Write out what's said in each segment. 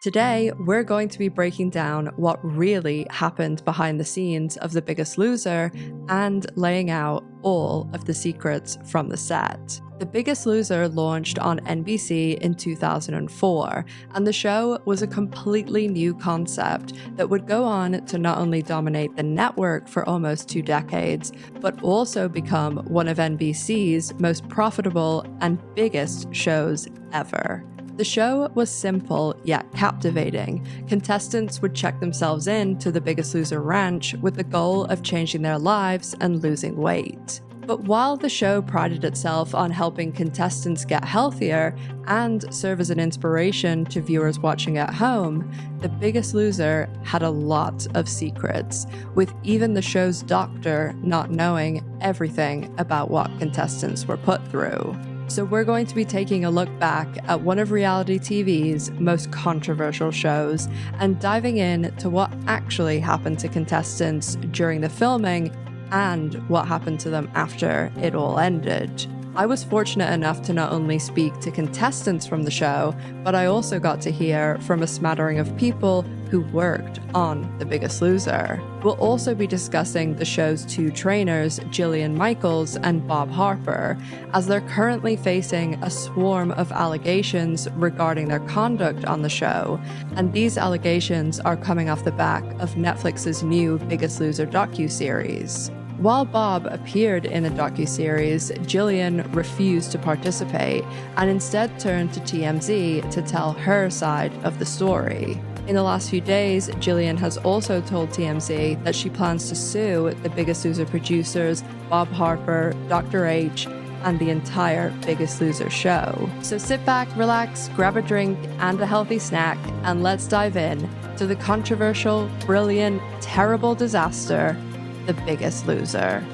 Today, we're going to be breaking down what really happened behind the scenes of The Biggest Loser and laying out all of the secrets from the set. The Biggest Loser launched on NBC in 2004, and the show was a completely new concept that would go on to not only dominate the network for almost 2 decades, but also become one of NBC's most profitable and biggest shows ever. The show was simple yet captivating. Contestants would check themselves in to the Biggest Loser ranch with the goal of changing their lives and losing weight. But while the show prided itself on helping contestants get healthier and serve as an inspiration to viewers watching at home, The Biggest Loser had a lot of secrets, with even the show's doctor not knowing everything about what contestants were put through. So we're going to be taking a look back at one of reality TV's most controversial shows and diving in to what actually happened to contestants during the filming and what happened to them after it all ended. I was fortunate enough to not only speak to contestants from the show, but I also got to hear from a smattering of people who worked on The Biggest Loser. We'll also be discussing the show's 2 trainers, Jillian Michaels and Bob Harper, as they're currently facing a swarm of allegations regarding their conduct on the show, and these allegations are coming off the back of Netflix's new Biggest Loser docuseries. While Bob appeared in the docuseries, Jillian refused to participate and instead turned to TMZ to tell her side of the story. In the last few days, Jillian has also told TMZ that she plans to sue the Biggest Loser producers, Bob Harper, Dr. H, and the entire Biggest Loser show. So sit back, relax, grab a drink and a healthy snack, and let's dive in to the controversial, brilliant, terrible disaster, The Biggest Loser.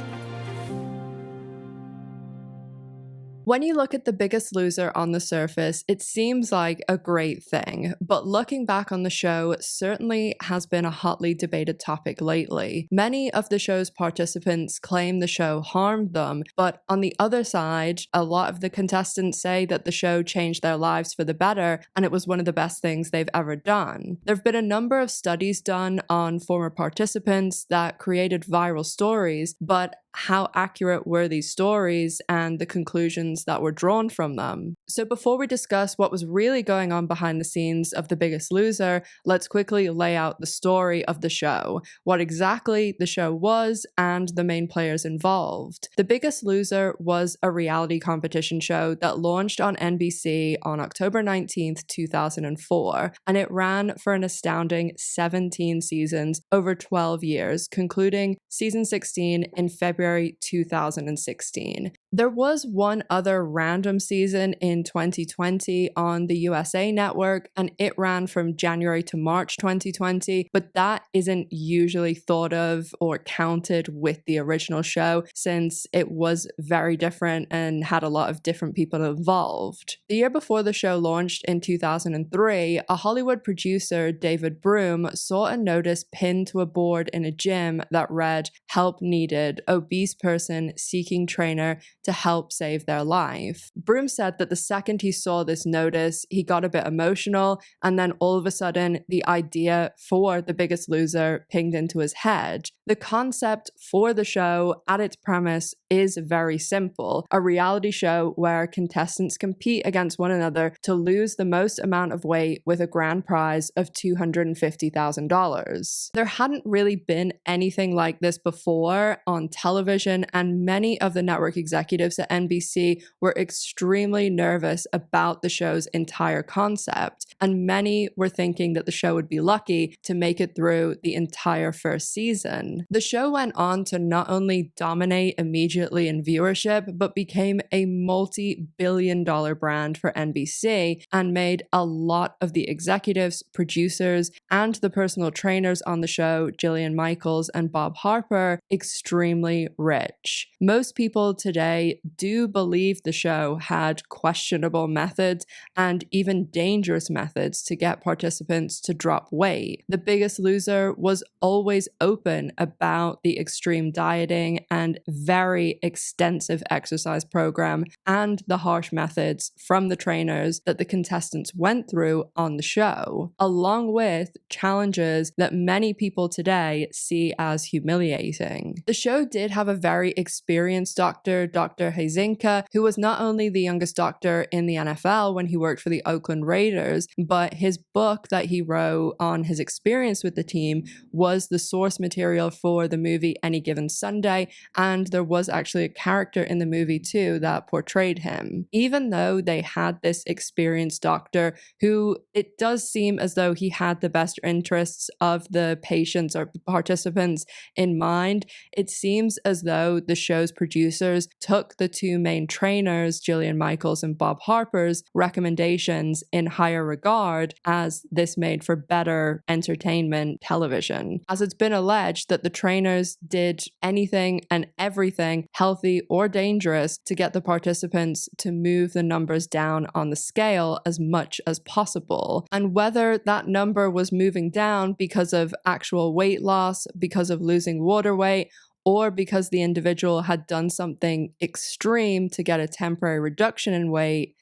When you look at The Biggest Loser on the surface, it seems like a great thing, but looking back on the show certainly has been a hotly debated topic lately. Many of the show's participants claim the show harmed them, but on the other side, a lot of the contestants say that the show changed their lives for the better and it was one of the best things they've ever done. There have been a number of studies done on former participants that created viral stories, but how accurate were these stories and the conclusions that were drawn from them? So before we discuss what was really going on behind the scenes of The Biggest Loser, let's quickly lay out the story of the show, what exactly the show was, and the main players involved. The Biggest Loser was a reality competition show that launched on NBC on October 19th, 2004, and it ran for an astounding 17 seasons over 12 years, concluding season 16 in February 2016. There was one other random season in 2020 on the USA Network, and it ran from January to March 2020, but that isn't usually thought of or counted with the original show since it was very different and had a lot of different people involved. The year before the show launched in 2003, a Hollywood producer, David Broom, saw a notice pinned to a board in a gym that read, "Help needed, obese person seeking trainer to help save their life." Broom said that the second he saw this notice, he got a bit emotional, and then all of a sudden, the idea for The Biggest Loser pinged into his head. The concept for the show at its premise is very simple: a reality show where contestants compete against one another to lose the most amount of weight with a grand prize of $250,000. There hadn't really been anything like this before on television, and many of the network executives at NBC were extremely nervous about the show's entire concept, and many were thinking that the show would be lucky to make it through the entire first season. The show went on to not only dominate immediately in viewership, but became a multi-billion-dollar brand for NBC and made a lot of the executives, producers, and the personal trainers on the show, Jillian Michaels and Bob Harper, extremely rich. Most people today do believe believed the show had questionable methods and even dangerous methods to get participants to drop weight. The Biggest Loser was always open about the extreme dieting and very extensive exercise program and the harsh methods from the trainers that the contestants went through on the show, along with challenges that many people today see as humiliating. The show did have a very experienced doctor, Dr. Hazinka, who was not only the youngest doctor in the NFL when he worked for the Oakland Raiders, but his book that he wrote on his experience with the team was the source material for the movie Any Given Sunday, and there was actually a character in the movie too that portrayed him. Even though they had this experienced doctor who it does seem as though he had the best interests of the patients or participants in mind, it seems as though the show's producers took the two main trainers, Jillian Michaels and Bob Harper's recommendations in higher regard, as this made for better entertainment television. As it's been alleged that the trainers did anything and everything, healthy or dangerous, to get the participants to move the numbers down on the scale as much as possible. And whether that number was moving down because of actual weight loss, because of losing water weight, or because the individual had done something extreme to get a temporary reduction in weight,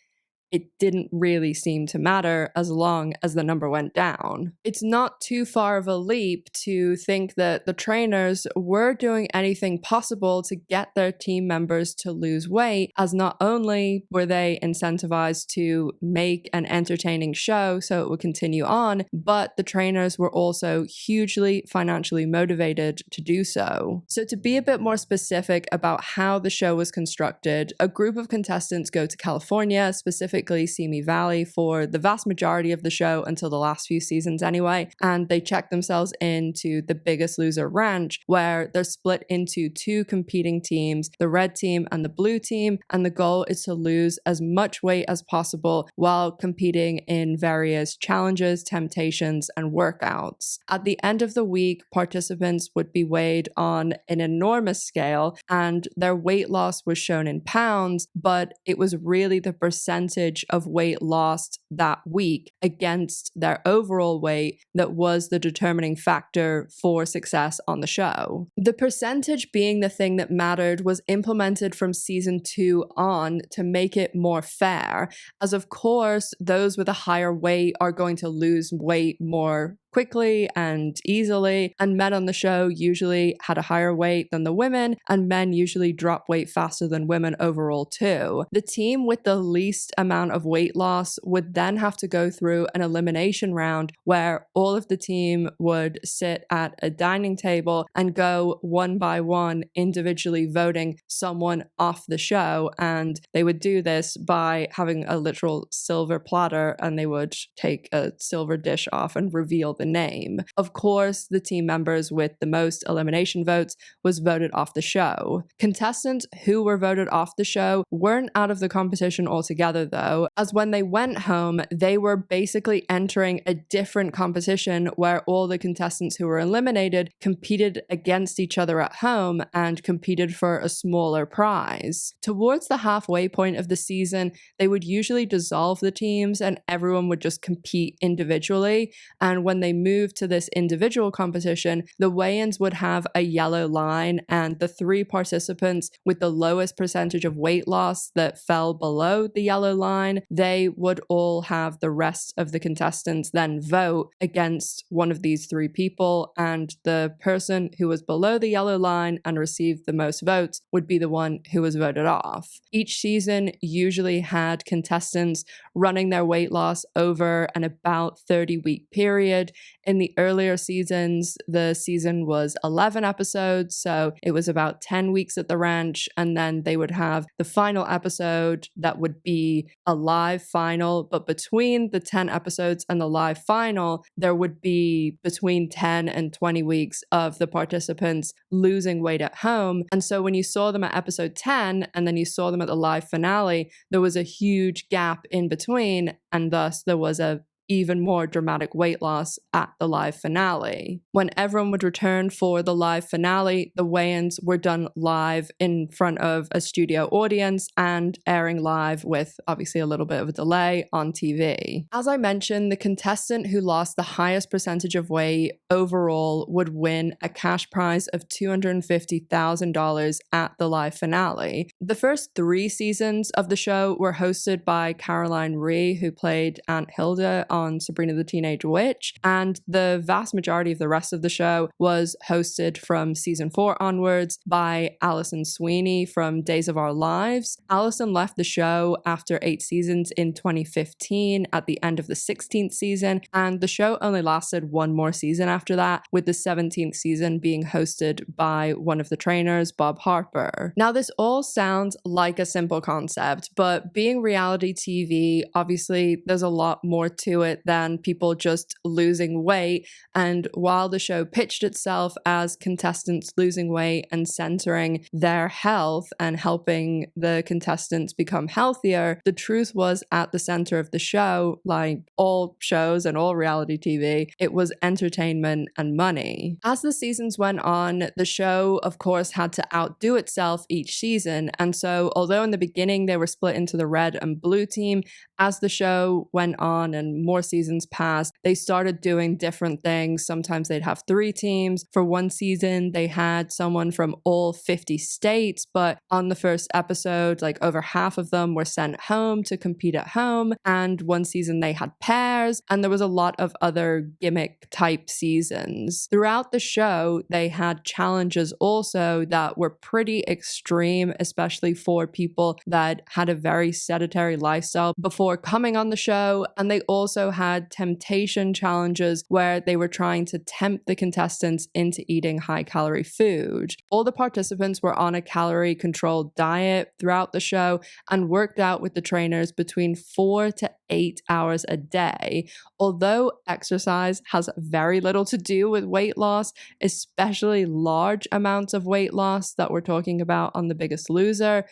it didn't really seem to matter as long as the number went down. It's not too far of a leap to think that the trainers were doing anything possible to get their team members to lose weight, as not only were they incentivized to make an entertaining show so it would continue on, but the trainers were also hugely financially motivated to do so. So to be a bit more specific about how the show was constructed, a group of contestants go to California, specifically Simi Valley, for the vast majority of the show until the last few seasons anyway, and they check themselves into the Biggest Loser ranch, where they're split into two competing teams, the red team and the blue team, and the goal is to lose as much weight as possible while competing in various challenges, temptations, and workouts. At the end of the week, participants would be weighed on an enormous scale, and their weight loss was shown in pounds, but it was really the percentage of weight lost that week against their overall weight that was the determining factor for success on the show. The percentage being the thing that mattered was implemented from season 2 on to make it more fair, as of course those with a higher weight are going to lose weight more quickly and easily, and men on the show usually had a higher weight than the women, and men usually drop weight faster than women overall too. The team with the least amount of weight loss would then have to go through an elimination round where all of the team would sit at a dining table and go one by one individually voting someone off the show, and they would do this by having a literal silver platter, and they would take a silver dish off and reveal the name. Of course, the team members with the most elimination votes was voted off the show. Contestants who were voted off the show weren't out of the competition altogether though, as when they went home, they were basically entering a different competition where all the contestants who were eliminated competed against each other at home and competed for a smaller prize. Towards the halfway point of the season, they would usually dissolve the teams and everyone would just compete individually, and when they moved to this individual competition, the weigh-ins would have a yellow line, and the 3 participants with the lowest percentage of weight loss that fell below the yellow line, they would all have the rest of the contestants then vote against one of these 3 people, and the person who was below the yellow line and received the most votes would be the one who was voted off. Each season usually had contestants running their weight loss over an about 30-week period. In the earlier seasons, the season was 11 episodes, so it was about 10 weeks at the ranch, and then they would have the final episode that would be a live final, but between the 10 episodes and the live final, there would be between 10 and 20 weeks of the participants losing weight at home. And so when you saw them at episode 10 and then you saw them at the live finale, there was a huge gap in between, and thus there was a even more dramatic weight loss at the live finale. When everyone would return for the live finale, the weigh-ins were done live in front of a studio audience and airing live with obviously a little bit of a delay on TV. As I mentioned, the contestant who lost the highest percentage of weight overall would win a cash prize of $250,000 at the live finale. The first 3 seasons of the show were hosted by Caroline Rhea, who played Aunt Hilda on Sabrina the Teenage Witch, and the vast majority of the rest of the show was hosted from season 4 onwards by Alison Sweeney from Days of Our Lives. Alison left the show after 8 seasons in 2015 at the end of the 16th season, and the show only lasted 1 more season after that, with the 17th season being hosted by one of the trainers, Bob Harper. Now, this all sounds like a simple concept, but being reality TV, obviously there's a lot more to it than people just losing weight, and while the show pitched itself as contestants losing weight and centering their health and helping the contestants become healthier, the truth was at the center of the show, like all shows and all reality TV, it was entertainment and money. As the seasons went on, the show, of course, had to outdo itself each season, and so although in the beginning they were split into the red and blue team, as the show went on and more seasons passed, they started doing different things. Sometimes they'd have 3 teams. For one season, they had someone from all 50 states, but on the first episode, like over half of them were sent home to compete at home. And one season they had pairs, and there was a lot of other gimmick type seasons. Throughout the show, they had challenges also that were pretty extreme, especially for people that had a very sedentary lifestyle before coming on the show, and they also had temptation challenges where they were trying to tempt the contestants into eating high-calorie food. All the participants were on a calorie-controlled diet throughout the show and worked out with the trainers between 4 to 8 hours a day. Although exercise has very little to do with weight loss, especially large amounts of weight loss that we're talking about on The Biggest Loser,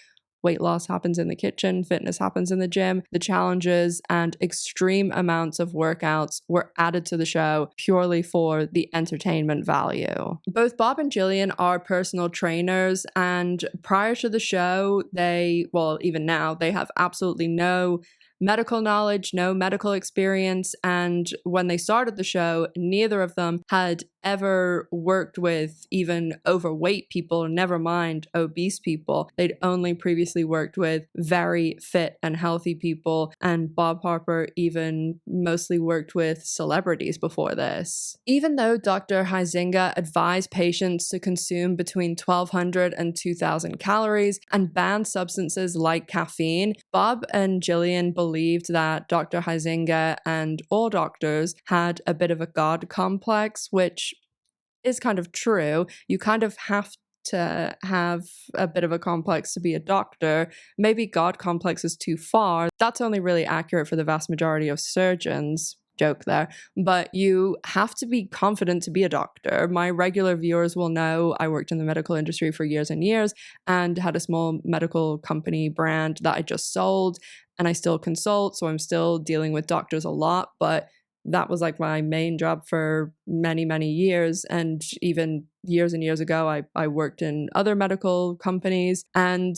weight loss happens in the kitchen, fitness happens in the gym. The challenges and extreme amounts of workouts were added to the show purely for the entertainment value. Both Bob and Jillian are personal trainers, and prior to the show, even now, they have absolutely no medical knowledge, no medical experience, and when they started the show, neither of them had ever worked with even overweight people, never mind obese people. They'd only previously worked with very fit and healthy people, and Bob Harper even mostly worked with celebrities before this. Even though Dr. Huizinga advised patients to consume between 1,200 and 2,000 calories and banned substances like caffeine, Bob and Jillian believed that Dr. Huizinga and all doctors had a bit of a God complex, which is kind of true. You kind of have to have a bit of a complex to be a doctor. Maybe God complex is too far. That's only really accurate for the vast majority of surgeons. Joke there. But you have to be confident to be a doctor. My regular viewers will know I worked in the medical industry for years and years and had a small medical company brand that I just sold, and I still consult, so I'm still dealing with doctors a lot, but that was like my main job for many, many years. And even years and years ago, I worked in other medical companies, and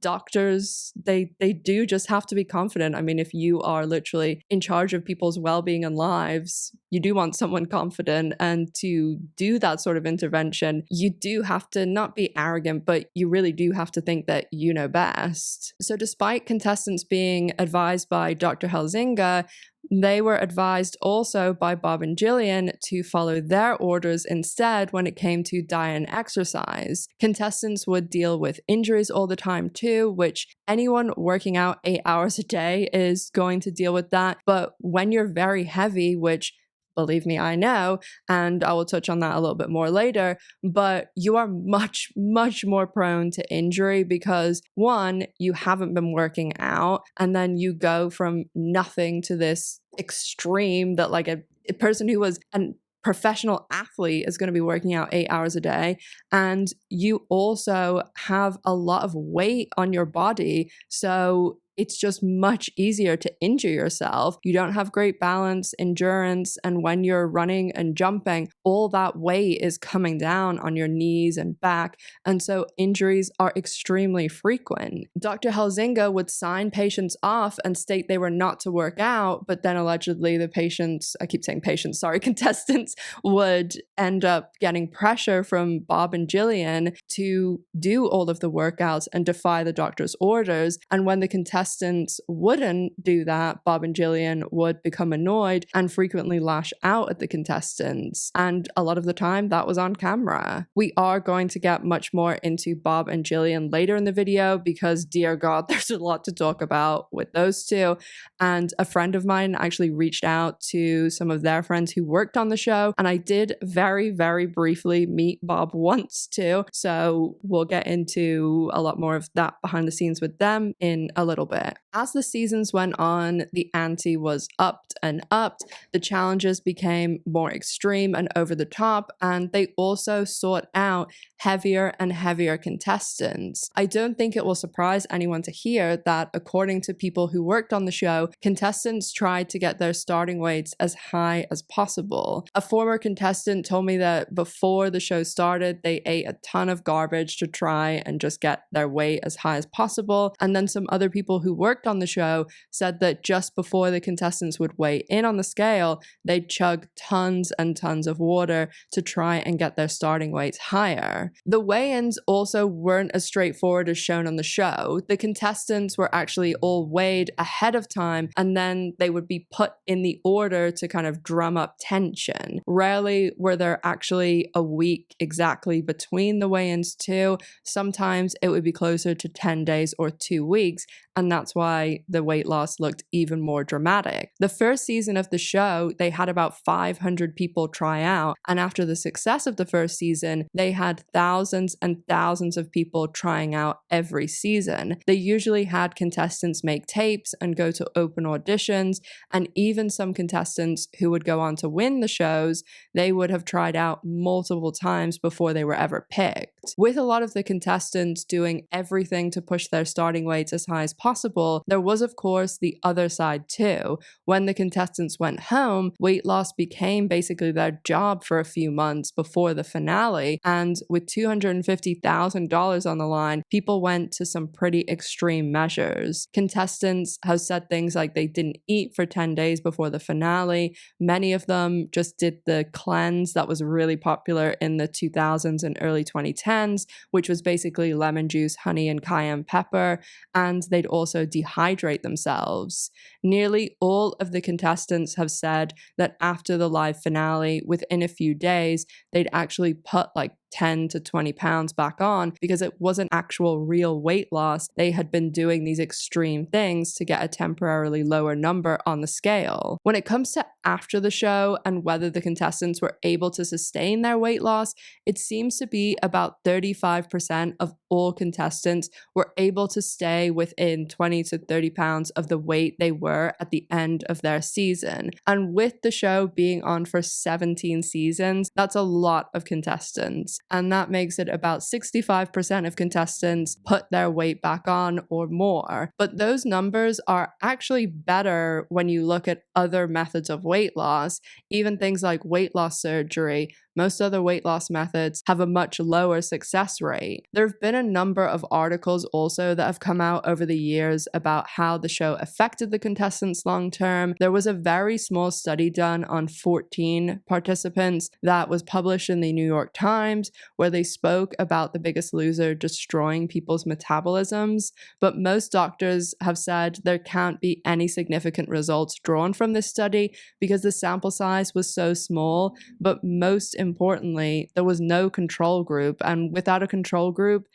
doctors, they do just have to be confident. I mean, if you are literally in charge of people's well-being and lives, you do want someone confident. And to do that sort of intervention, you do have to not be arrogant, but you really do have to think that you know best. So despite contestants being advised by Dr. Huizinga, they were advised also by Bob and Jillian to follow their orders instead when it came to diet and exercise. Contestants would deal with injuries all the time too, which anyone working out 8 hours a day is going to deal with that. But when you're very heavy, which believe me, I know, and I will touch on that a little bit more later, but you are much, much more prone to injury because, one, you haven't been working out, and then you go from nothing to this extreme that like a person who was an professional athlete is going to be working out 8 hours a day, and you also have a lot of weight on your body, so it's just much easier to injure yourself. You don't have great balance, endurance, and when you're running and jumping, all that weight is coming down on your knees and back, and so injuries are extremely frequent. Dr. Helzinga would sign patients off and state they were not to work out, but then allegedly the patients, I keep saying patients, sorry, contestants would end up getting pressure from Bob and Jillian to do all of the workouts and defy the doctor's orders. And when the contestants wouldn't do that, Bob and Jillian would become annoyed and frequently lash out at the contestants. And a lot of the time that was on camera. We are going to get much more into Bob and Jillian later in the video because, dear God, there's a lot to talk about with those two. And a friend of mine actually reached out to some of their friends who worked on the show, and I did very, very briefly meet Bob once too. So we'll get into a lot more of that behind the scenes with them in a little bit. As the seasons went on, the ante was upped and upped. The challenges became more extreme and over the top, and they also sought out heavier and heavier contestants. I don't think it will surprise anyone to hear that, according to people who worked on the show, contestants tried to get their starting weights as high as possible. A former contestant told me that before the show started, they ate a ton of garbage to try and just get their weight as high as possible. And then some other people who worked on the show said that just before the contestants would weigh in on the scale, they'd chug tons and tons of water to try and get their starting weights higher. The weigh-ins also weren't as straightforward as shown on the show. The contestants were actually all weighed ahead of time, and then they would be put in the order to kind of drum up tension. Rarely were there actually a week exactly between the weigh-ins too. Sometimes it would be closer to 10 days or 2 weeks, and that's why the weight loss looked even more dramatic. The first season of the show, they had about 500 people try out, and after the success of the first season, they had thousands and thousands of people trying out every season. They usually had contestants make tapes and go to open auditions, and even some contestants who would go on to win the shows, they would have tried out multiple times before they were ever picked. With a lot of the contestants doing everything to push their starting weights as high as possible, there was of course the other side too. When the contestants went home, weight loss became basically their job for a few months before the finale, and with $250,000 on the line, people went to some pretty extreme measures. Contestants have said things like they didn't eat for 10 days before the finale. Many of them just did the cleanse that was really popular in the 2000s and early 2010s, which was basically lemon juice, honey, and cayenne pepper, and they'd also dehydrate themselves. Nearly all of the contestants have said that after the live finale, within a few days, they'd actually put like 10 to 20 pounds back on because it wasn't actual real weight loss. They had been doing these extreme things to get a temporarily lower number on the scale. When it comes to after the show and whether the contestants were able to sustain their weight loss, it seems to be about 35% of all contestants were able to stay within 20 to 30 pounds of the weight they were at the end of their season. And with the show being on for 17 seasons, that's a lot of contestants. And that makes it about 65% of contestants put their weight back on or more. But those numbers are actually better when you look at other methods of weight loss, even things like weight loss surgery. Most other weight loss methods have a much lower success rate. There have been a number of articles also that have come out over the years about how the show affected the contestants long term. There was a very small study done on 14 participants that was published in the New York Times where they spoke about The Biggest Loser destroying people's metabolisms, but most doctors have said there can't be any significant results drawn from this study because the sample size was so small, but most importantly, there was no control group, and without a control group,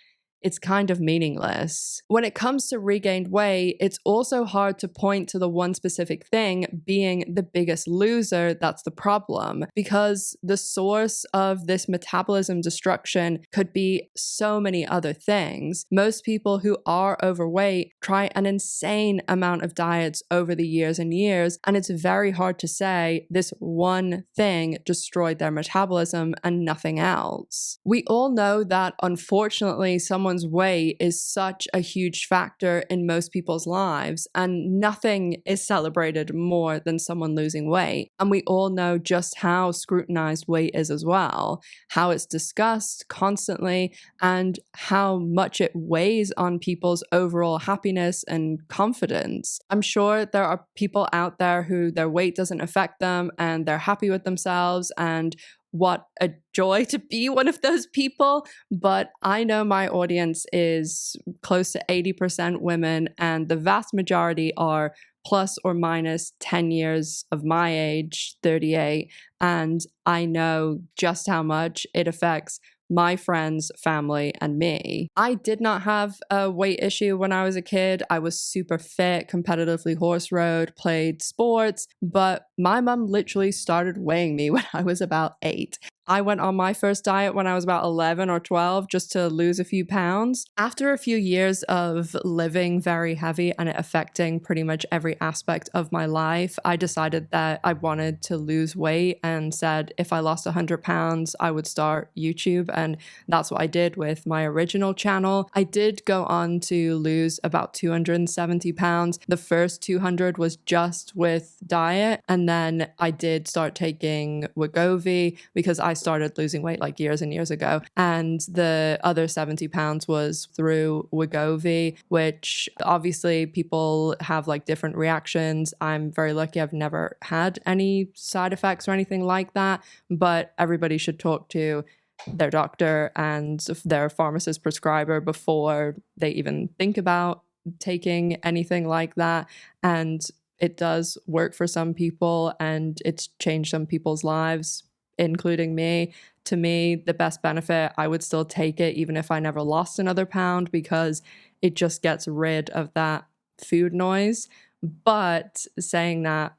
it's kind of meaningless. When it comes to regained weight, it's also hard to point to the one specific thing being The Biggest Loser that's the problem, because the source of this metabolism destruction could be so many other things. Most people who are overweight try an insane amount of diets over the years and years, and it's very hard to say this one thing destroyed their metabolism and nothing else. We all know that unfortunately someone someone's weight is such a huge factor in most people's lives, and nothing is celebrated more than someone losing weight. And we all know just how scrutinized weight is as well, how it's discussed constantly, and how much it weighs on people's overall happiness and confidence. I'm sure there are people out there who their weight doesn't affect them and they're happy with themselves, and what a joy to be one of those people. But I know my audience is close to 80% women, and the vast majority are plus or minus 10 years of my age, 38. And I know just how much it affects my friends, family, and me. I did not have a weight issue when I was a kid. I was super fit, competitively horse rode, played sports, but my mom literally started weighing me when I was about 8. I went on my first diet when I was about 11 or 12 just to lose a few pounds. After a few years of living very heavy and it affecting pretty much every aspect of my life, I decided that I wanted to lose weight and said if I lost 100 pounds, I would start YouTube. And that's what I did with my original channel. I did go on to lose about 270 pounds. The first 200 was just with diet. And then I did start taking Wegovy because I started losing weight like years and years ago. And the other 70 pounds was through Wegovy, which obviously people have like different reactions. I'm very lucky I've never had any side effects or anything like that, but everybody should talk to their doctor and their pharmacist prescriber before they even think about taking anything like that. And it does work for some people and it's changed some people's lives, including me. To me, the best benefit, I would still take it even if I never lost another pound because it just gets rid of that food noise. But saying that,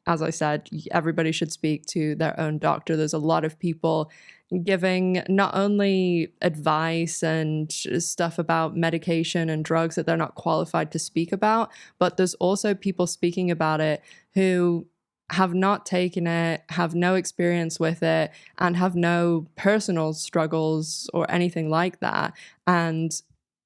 as I said, everybody should speak to their own doctor. There's a lot of people giving not only advice and stuff about medication and drugs that they're not qualified to speak about, but there's also people speaking about it who have not taken it, have no experience with it, and have no personal struggles or anything like that. And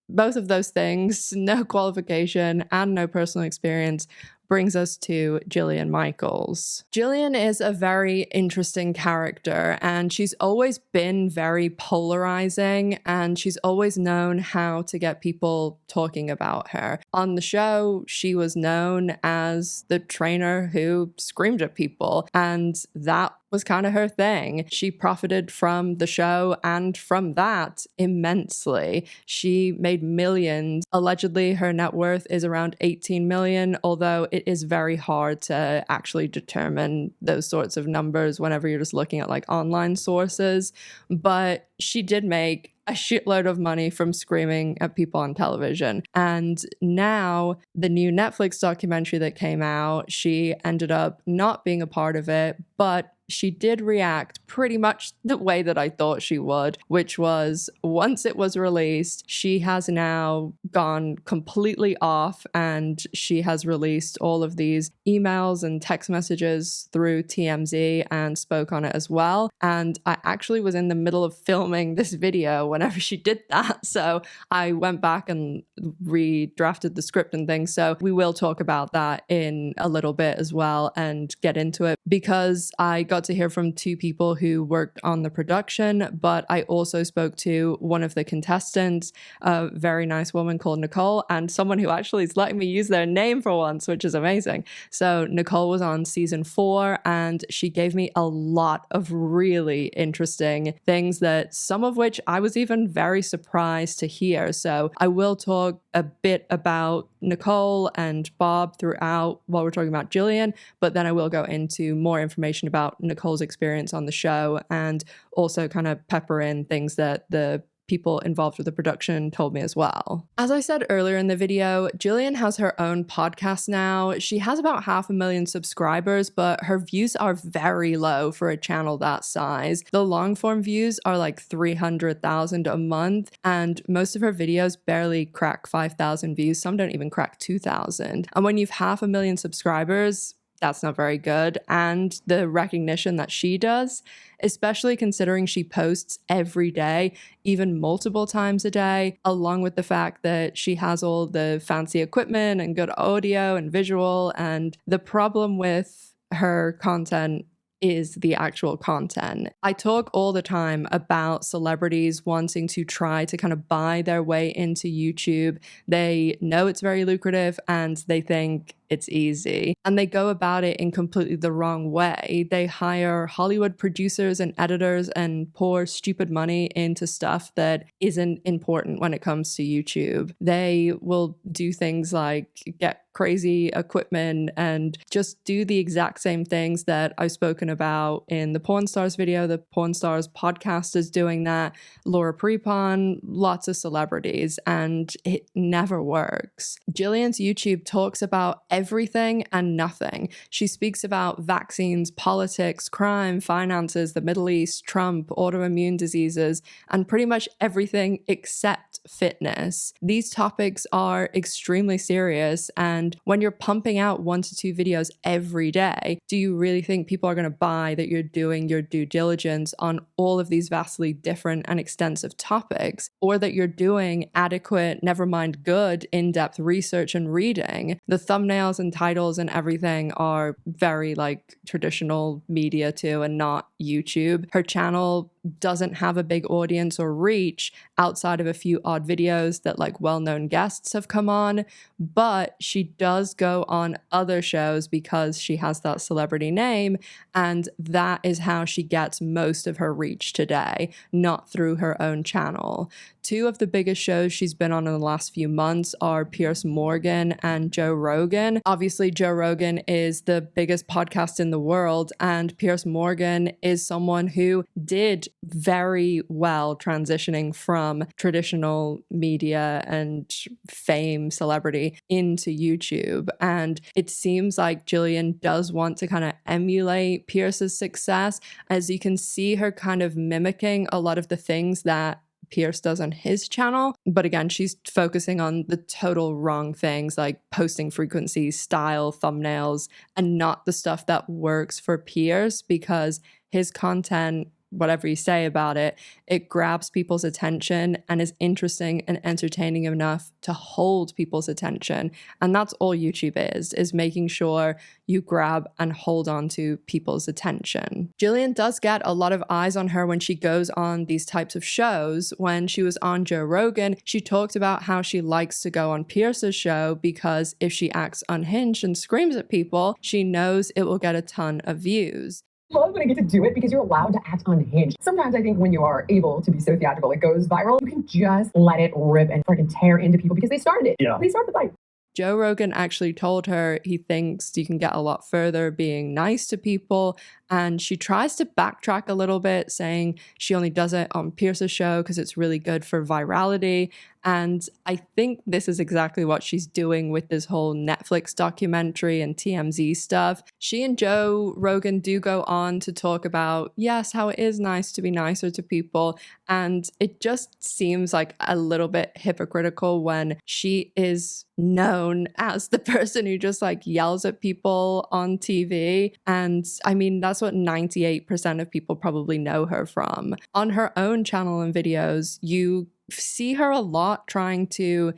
both of those things, no qualification and no personal experience, brings us to Jillian Michaels. Jillian is a very interesting character, and she's always been very polarizing, and she's always known how to get people talking about her. On the show, she was known as the trainer who screamed at people, and that was kind of her thing. She profited from the show and from that immensely. She made millions. Allegedly, her net worth is around 18 million, although it is very hard to actually determine those sorts of numbers whenever you're just looking at like online sources. But she did make a shitload of money from screaming at people on television. And now the new Netflix documentary that came out, she ended up not being a part of it, but she did react pretty much the way that I thought she would, which was once it was released, she has now gone completely off and she has released all of these emails and text messages through TMZ and spoke on it as well. And I actually was in the middle of filming this video whenever she did that. So I went back and redrafted the script and things. So we will talk about that in a little bit as well and get into it because I got to hear from two people who worked on the production, but I also spoke to one of the contestants, a very nice woman called Nicole, and someone who actually is letting me use their name for once, which is amazing. So Nicole was on season 4 and she gave me a lot of really interesting things that some of which I was even very surprised to hear. So I will talk a bit about Nicole and Bob throughout while we're talking about Jillian, but then I will go into more information about Nicole's experience on the show and also kind of pepper in things that the people involved with the production told me as well. As I said earlier in the video, Jillian has her own podcast now. She has about 500,000 subscribers, but her views are very low for a channel that size. The long form views are like 300,000 a month, and most of her videos barely crack 5,000 views. Some don't even crack 2,000. And when you've 500,000 subscribers, that's not very good. And the recognition that she does, especially considering she posts every day, even multiple times a day, along with the fact that she has all the fancy equipment and good audio and visual. And the problem with her content is the actual content. I talk all the time about celebrities wanting to try to kind of buy their way into YouTube. They know it's very lucrative and they think it's easy. And they go about it in completely the wrong way. They hire Hollywood producers and editors and pour stupid money into stuff that isn't important when it comes to YouTube. They will do things like get crazy equipment and just do the exact same things that I've spoken about in the Porn Stars video. The Porn Stars podcast is doing that. Laura Prepon, lots of celebrities, and it never works. Jillian's YouTube talks about everything and nothing. She speaks about vaccines, politics, crime, finances, the Middle East, Trump, autoimmune diseases, and pretty much everything except fitness. These topics are extremely serious, and when you're pumping out 1 to 2 videos every day, do you really think people are going to buy that you're doing your due diligence on all of these vastly different and extensive topics, or that you're doing adequate, never mind good, in-depth research and reading? The thumbnails and titles and everything are very like traditional media too, and not YouTube. Her channel doesn't have a big audience or reach outside of a few odd videos that like well-known guests have come on, but she does go on other shows because she has that celebrity name, and that is how she gets most of her reach today, not through her own channel. 2 of the biggest shows she's been on in the last few months are Piers Morgan and Joe Rogan. Obviously, Joe Rogan is the biggest podcast in the world, and Piers Morgan is someone who did very well transitioning from traditional media and fame, celebrity, into YouTube. And it seems like Jillian does want to kind of emulate Piers's success, as you can see her kind of mimicking a lot of the things that Piers does on his channel. But again, she's focusing on the total wrong things like posting frequency, style, thumbnails, and not the stuff that works for Piers, because his content, whatever you say about it, it grabs people's attention and is interesting and entertaining enough to hold people's attention. And that's all YouTube is making sure you grab and hold on to people's attention. Jillian does get a lot of eyes on her when she goes on these types of shows. When she was on Joe Rogan, she talked about how she likes to go on Pierce's show because if she acts unhinged and screams at people, she knows it will get a ton of views. Love when I get to do it because you're allowed to act unhinged. Sometimes I think when you are able to be so theatrical, it goes viral. You can just let it rip and freaking tear into people because they started it. Yeah. They started the fight. Joe Rogan actually told her he thinks you can get a lot further being nice to people, and she tries to backtrack a little bit, saying she only does it on Pierce's show because it's really good for virality. And I think this is exactly what she's doing with this whole Netflix documentary and TMZ stuff. She and Joe Rogan do go on to talk about, yes, how it is nice to be nicer to people. And it just seems like a little bit hypocritical when she is known as the person who just like yells at people on TV. And I mean, that's what 98% of people probably know her from. On her own channel and videos, you see her a lot trying to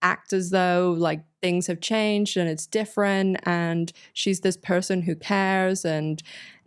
act as though like things have changed and it's different and she's this person who cares, and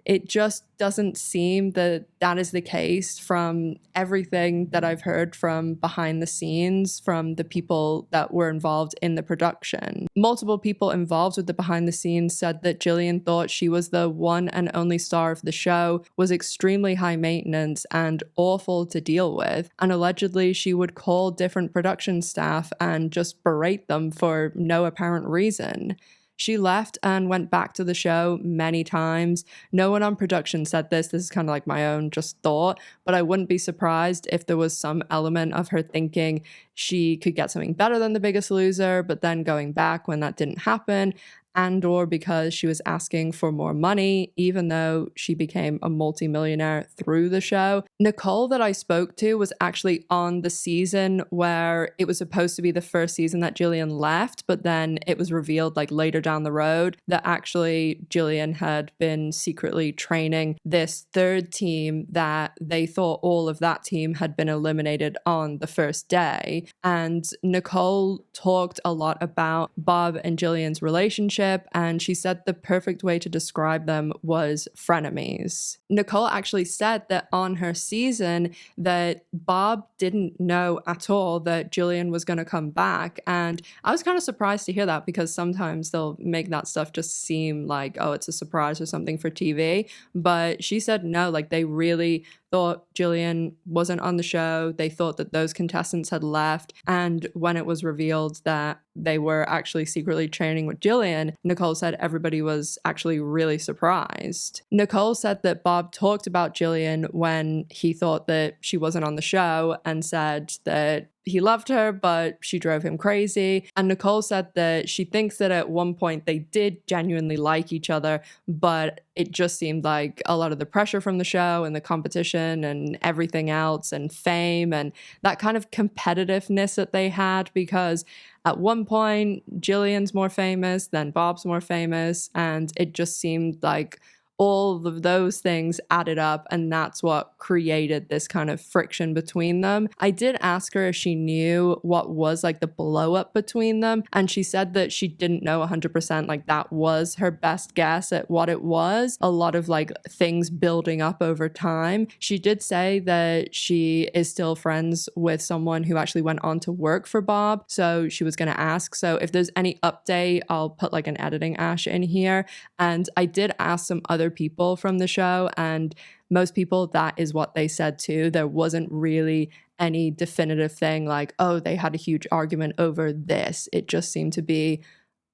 it just doesn't seem that that is the case from everything that I've heard from behind the scenes from the people that were involved in the production. Multiple people involved with the behind the scenes said that Jillian thought she was the one and only star of the show, was extremely high maintenance and awful to deal with, and allegedly she would call different production staff and just berate them for no apparent reason. She left and went back to the show many times. No one on production said this. This is kind of like my own just thought, but I wouldn't be surprised if there was some element of her thinking she could get something better than The Biggest Loser, but then going back when that didn't happen. and or because she was asking for more money, even though she became a multimillionaire through the show. Nicole, that I spoke to, was actually on the season where it was supposed to be the first season that Jillian left, but then it was revealed like later down the road that actually Jillian had been secretly training this third team, that they thought all of that team had been eliminated on the first day. And Nicole talked a lot about Bob and Jillian's relationship, and she said the perfect way to describe them was frenemies. Nicole actually said that on her season that Bob didn't know at all that Jillian was going to come back, and I was kind of surprised to hear that, because sometimes they'll make that stuff just seem like, oh, it's a surprise or something for TV. But she said no, like they really thought Jillian wasn't on the show. They thought that those contestants had left. And when it was revealed that they were actually secretly training with Jillian, Nicole said everybody was actually really surprised. Nicole said that Bob talked about Jillian when he thought that she wasn't on the show, and said that he loved her, but she drove him crazy. And Nicole said that she thinks that at one point they did genuinely like each other, but it just seemed like a lot of the pressure from the show and the competition and everything else and fame and that kind of competitiveness that they had, because at one point Jillian's more famous, then Bob's more famous, and it just seemed like all of those things added up, and that's what created this kind of friction between them. I did ask her if she knew what was like the blow up between them, and she said that she didn't know 100%, like that was her best guess at what it was. A lot of like things building up over time. She did say that she is still friends with someone who actually went on to work for Bob, so she was going to ask. So if there's any update, I'll put like an editing ash in here. And I did ask some other people from the show, and most people, that is what they said too. There wasn't really any definitive thing like, oh, they had a huge argument over this. It just seemed to be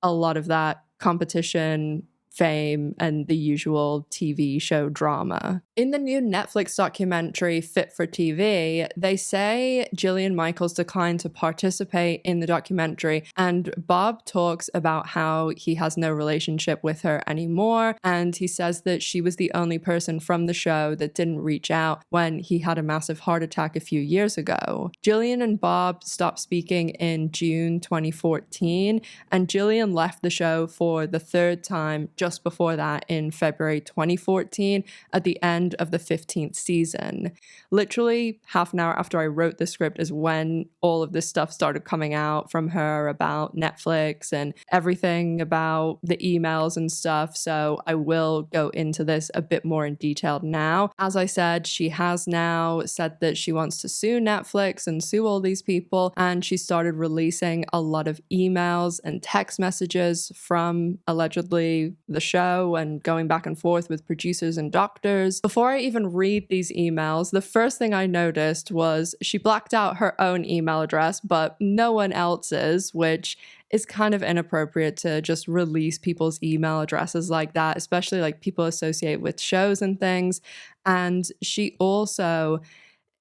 a lot of that competition, fame, and the usual TV show drama. In the new Netflix documentary Fit for TV, they say Jillian Michaels declined to participate in the documentary, and Bob talks about how he has no relationship with her anymore, and he says that she was the only person from the show that didn't reach out when he had a massive heart attack a few years ago. Jillian and Bob stopped speaking in June 2014, and Jillian left the show for the third time just before that in February 2014 at the end of the 15th season. Literally half an hour after I wrote the script is when all of this stuff started coming out from her about Netflix and everything about the emails and stuff. So I will go into this a bit more in detail now. As I said, she has now said that she wants to sue Netflix and sue all these people, and she started releasing a lot of emails and text messages from allegedly the show and going back and forth with producers and doctors. Before I even read these emails, the first thing I noticed was she blacked out her own email address, but no one else's, which is kind of inappropriate to just release people's email addresses like that, especially like people associate with shows and things. And she also,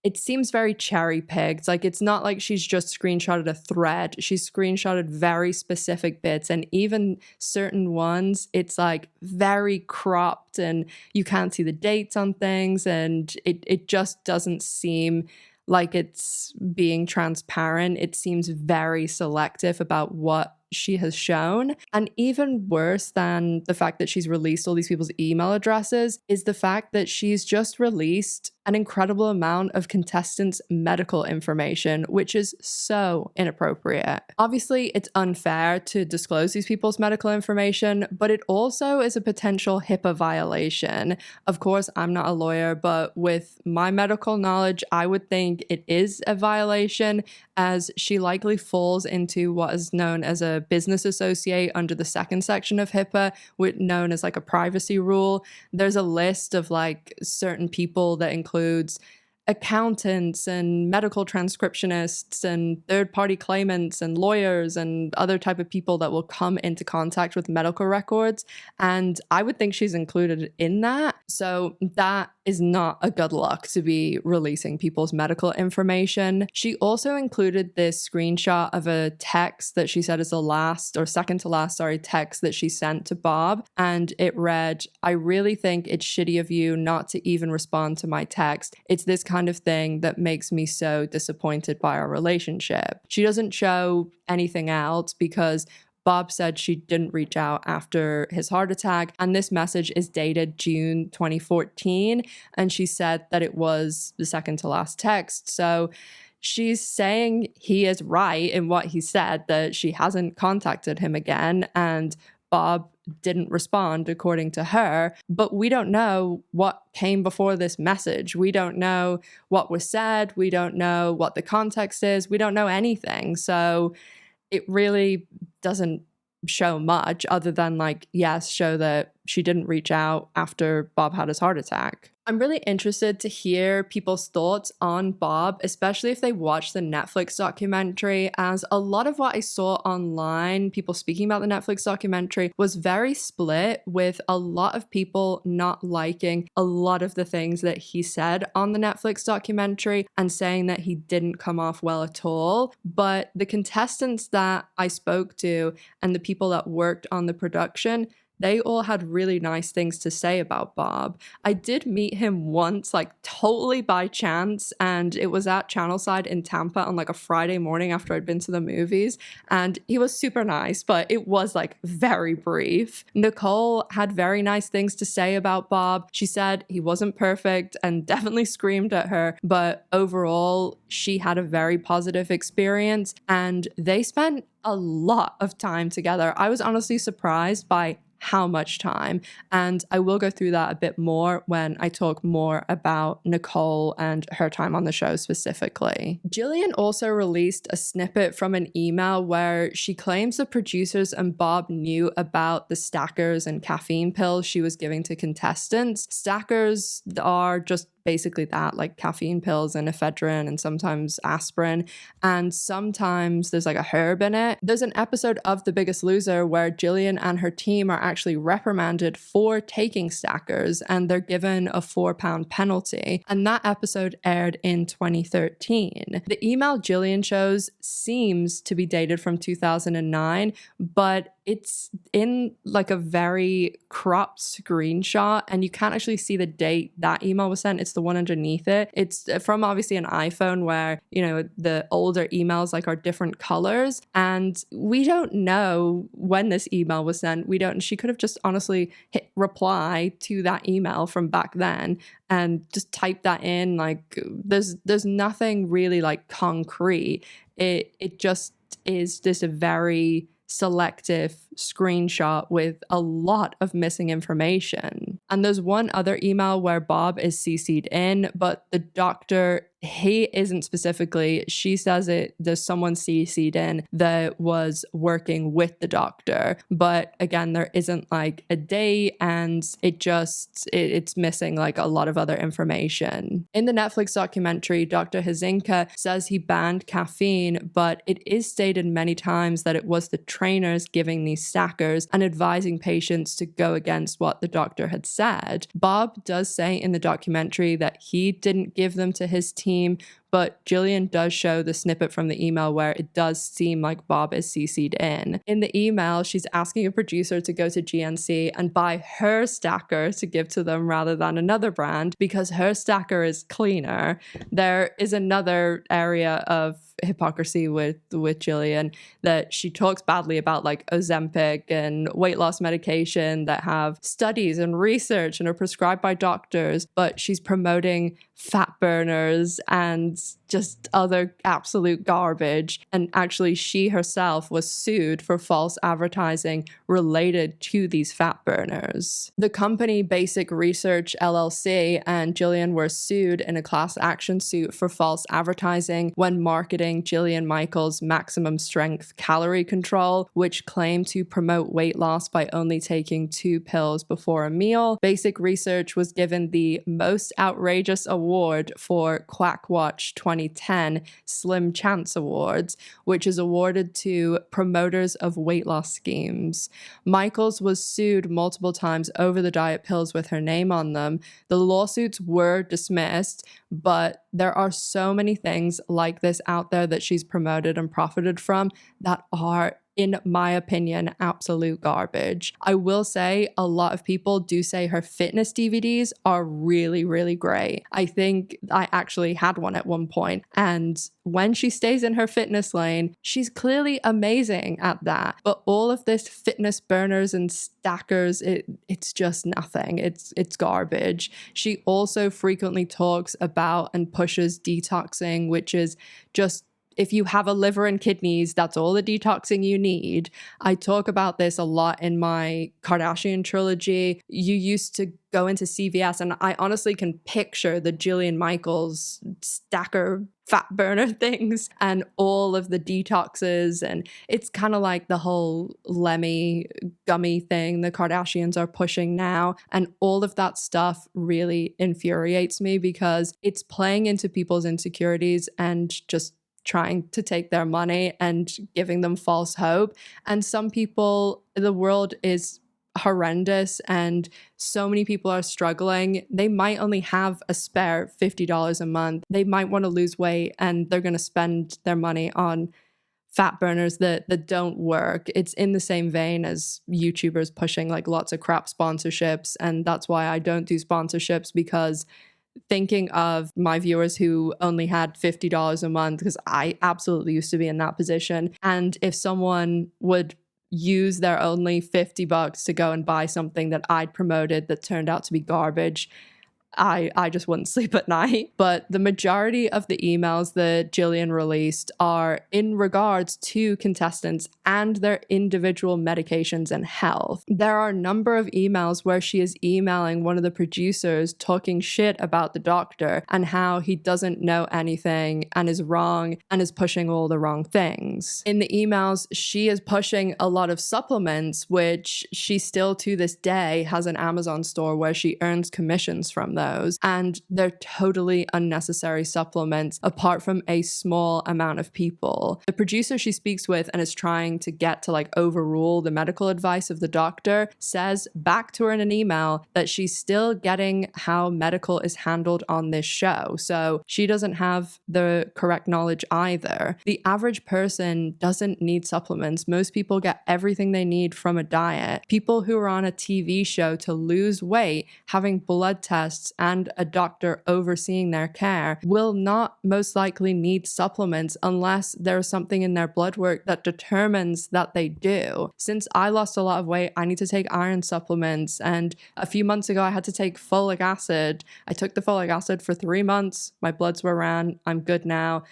it seems very cherry-picked. Like, it's not like she's just screenshotted a thread. She's screenshotted very specific bits, and even certain ones, it's like very cropped and you can't see the dates on things, and it just doesn't seem like it's being transparent. It seems very selective about what she has shown. And even worse than the fact that she's released all these people's email addresses is the fact that she's just released an incredible amount of contestants' medical information, which is so inappropriate. Obviously, it's unfair to disclose these people's medical information, but it also is a potential HIPAA violation. Of course, I'm not a lawyer, but with my medical knowledge, I would think it is a violation, as she likely falls into what is known as a business associate under the second section of HIPAA, known as like a privacy rule. There's a list of like certain people that includes accountants and medical transcriptionists and third-party claimants and lawyers and other type of people that will come into contact with medical records. And I would think she's included in that. So that is not a good look to be releasing people's medical information. She also included this screenshot of a text that she said is the last or second to last, text that she sent to Bob. And it read, "I really think it's shitty of you not to even respond to my text. It's this kind of thing that makes me so disappointed by our relationship." She doesn't show anything else because Bob said she didn't reach out after his heart attack, and this message is dated June 2014, and she said that it was the second to last text. So she's saying he is right in what he said, that she hasn't contacted him again, and Bob didn't respond according to her, but we don't know what came before this message. We don't know what was said. We don't know what the context is. We don't know anything. So it really doesn't show much other than show that she didn't reach out after Bob had his heart attack. I'm really interested to hear people's thoughts on Bob, especially if they watch the Netflix documentary, as a lot of what I saw online, people speaking about the Netflix documentary, was very split, with a lot of people not liking a lot of the things that he said on the Netflix documentary and saying that he didn't come off well at all. But the contestants that I spoke to and the people that worked on the production, they all had really nice things to say about Bob. I did meet him once, totally by chance, and it was at Channelside in Tampa on a Friday morning after I'd been to the movies, and he was super nice, but it was very brief. Nicole had very nice things to say about Bob. She said he wasn't perfect and definitely screamed at her, but overall, she had a very positive experience, and they spent a lot of time together. I was honestly surprised by how much time. And I will go through that a bit more when I talk more about Nicole and her time on the show specifically. Jillian also released a snippet from an email where she claims the producers and Bob knew about the stackers and caffeine pills she was giving to contestants. Stackers are just basically that, caffeine pills and ephedrine and sometimes aspirin, and sometimes there's a herb in it. There's an episode of The Biggest Loser where Jillian and her team are actually reprimanded for taking stackers, and they're given a £4 penalty, and that episode aired in 2013. The email Jillian shows seems to be dated from 2009, but it's in a very cropped screenshot, and you can't actually see the date that email was sent. It's the one underneath it. It's from obviously an iPhone where, the older emails are different colors, and we don't know when this email was sent. She could have just honestly hit reply to that email from back then and just type that in. There's nothing really concrete. It just is this a very selective screenshot with a lot of missing information. And there's one other email where Bob is CC'd in, but the doctor, he isn't specifically. She says there's someone CC'd in that was working with the doctor, but again, there isn't a date, and it's missing a lot of other information. In the Netflix documentary, Dr. Hazinka says he banned caffeine, but it is stated many times that it was the trainers giving these stackers and advising patients to go against what the doctor had said. Bob does say in the documentary that he didn't give them to his team, but Jillian does show the snippet from the email where it does seem like Bob is CC'd in. In the email, she's asking a producer to go to GNC and buy her stacker to give to them rather than another brand because her stacker is cleaner. There is another area of hypocrisy with Jillian, that she talks badly about Ozempic and weight loss medication that have studies and research and are prescribed by doctors, but she's promoting fat burners and it's just other absolute garbage. And actually, she herself was sued for false advertising related to these fat burners. The company Basic Research LLC and Jillian were sued in a class action suit for false advertising when marketing Jillian Michaels Maximum Strength Calorie Control, which claimed to promote weight loss by only taking 2 pills before a meal. Basic Research was given the most outrageous award for Quackwatch 2010 Slim Chance Awards, which is awarded to promoters of weight loss schemes. Michaels was sued multiple times over the diet pills with her name on them. The lawsuits were dismissed, but there are so many things like this out there that she's promoted and profited from that are, in my opinion, absolute garbage. I will say a lot of people do say her fitness DVDs are really, really great. I think I actually had one at one point, and when she stays in her fitness lane, she's clearly amazing at that. But all of this fitness burners and stackers, it's just nothing. It's garbage. She also frequently talks about and pushes detoxing, which is just, if you have a liver and kidneys, that's all the detoxing you need. I talk about this a lot in my Kardashian trilogy. You used to go into CVS, and I honestly can picture the Jillian Michaels stacker fat burner things and all of the detoxes. And it's kind of like the whole Lemmy gummy thing the Kardashians are pushing now. And all of that stuff really infuriates me because it's playing into people's insecurities and just trying to take their money and giving them false hope. And some people, the world is horrendous and so many people are struggling. They might only have a spare $50 a month. They might want to lose weight and they're going to spend their money on fat burners that don't work. It's in the same vein as YouTubers pushing like lots of crap sponsorships. And that's why I don't do sponsorships, because thinking of my viewers who only had $50 a month, because I absolutely used to be in that position. And if someone would use their only $50 to go and buy something that I'd promoted that turned out to be garbage, I just wouldn't sleep at night. But the majority of the emails that Jillian released are in regards to contestants and their individual medications and health. There are a number of emails where she is emailing one of the producers talking shit about the doctor and how he doesn't know anything and is wrong and is pushing all the wrong things. In the emails, she is pushing a lot of supplements, which she still to this day has an Amazon store where she earns commissions from those, and they're totally unnecessary supplements apart from a small amount of people. The producer she speaks with and is trying to get to like overrule the medical advice of the doctor says back to her in an email that she's still getting how medical is handled on this show, so she doesn't have the correct knowledge either. The average person doesn't need supplements. Most people get everything they need from a diet. People who are on a TV show to lose weight, having blood tests and a doctor overseeing their care, will not most likely need supplements unless there's something in their blood work that determines that they do. Since I lost a lot of weight, I need to take iron supplements, and a few months ago I had to take folic acid. I took the folic acid for 3 months. My bloods were ran. I'm good now.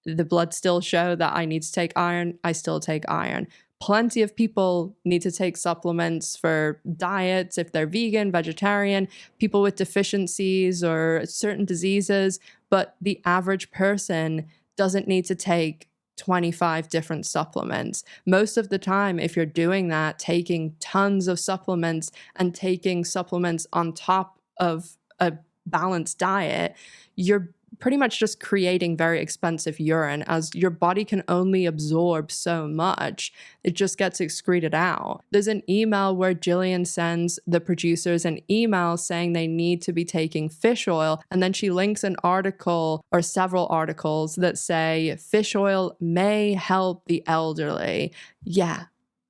The bloods still show that I need to take iron. I still take iron. Plenty of people need to take supplements for diets if they're vegan, vegetarian, people with deficiencies or certain diseases, but the average person doesn't need to take 25 different supplements. Most of the time, if you're doing that, taking tons of supplements and taking supplements on top of a balanced diet, you're pretty much just creating very expensive urine, as your body can only absorb so much. It just gets excreted out. There's an email where Jillian sends the producers an email saying they need to be taking fish oil, and then she links an article or several articles that say fish oil may help the elderly. Yeah,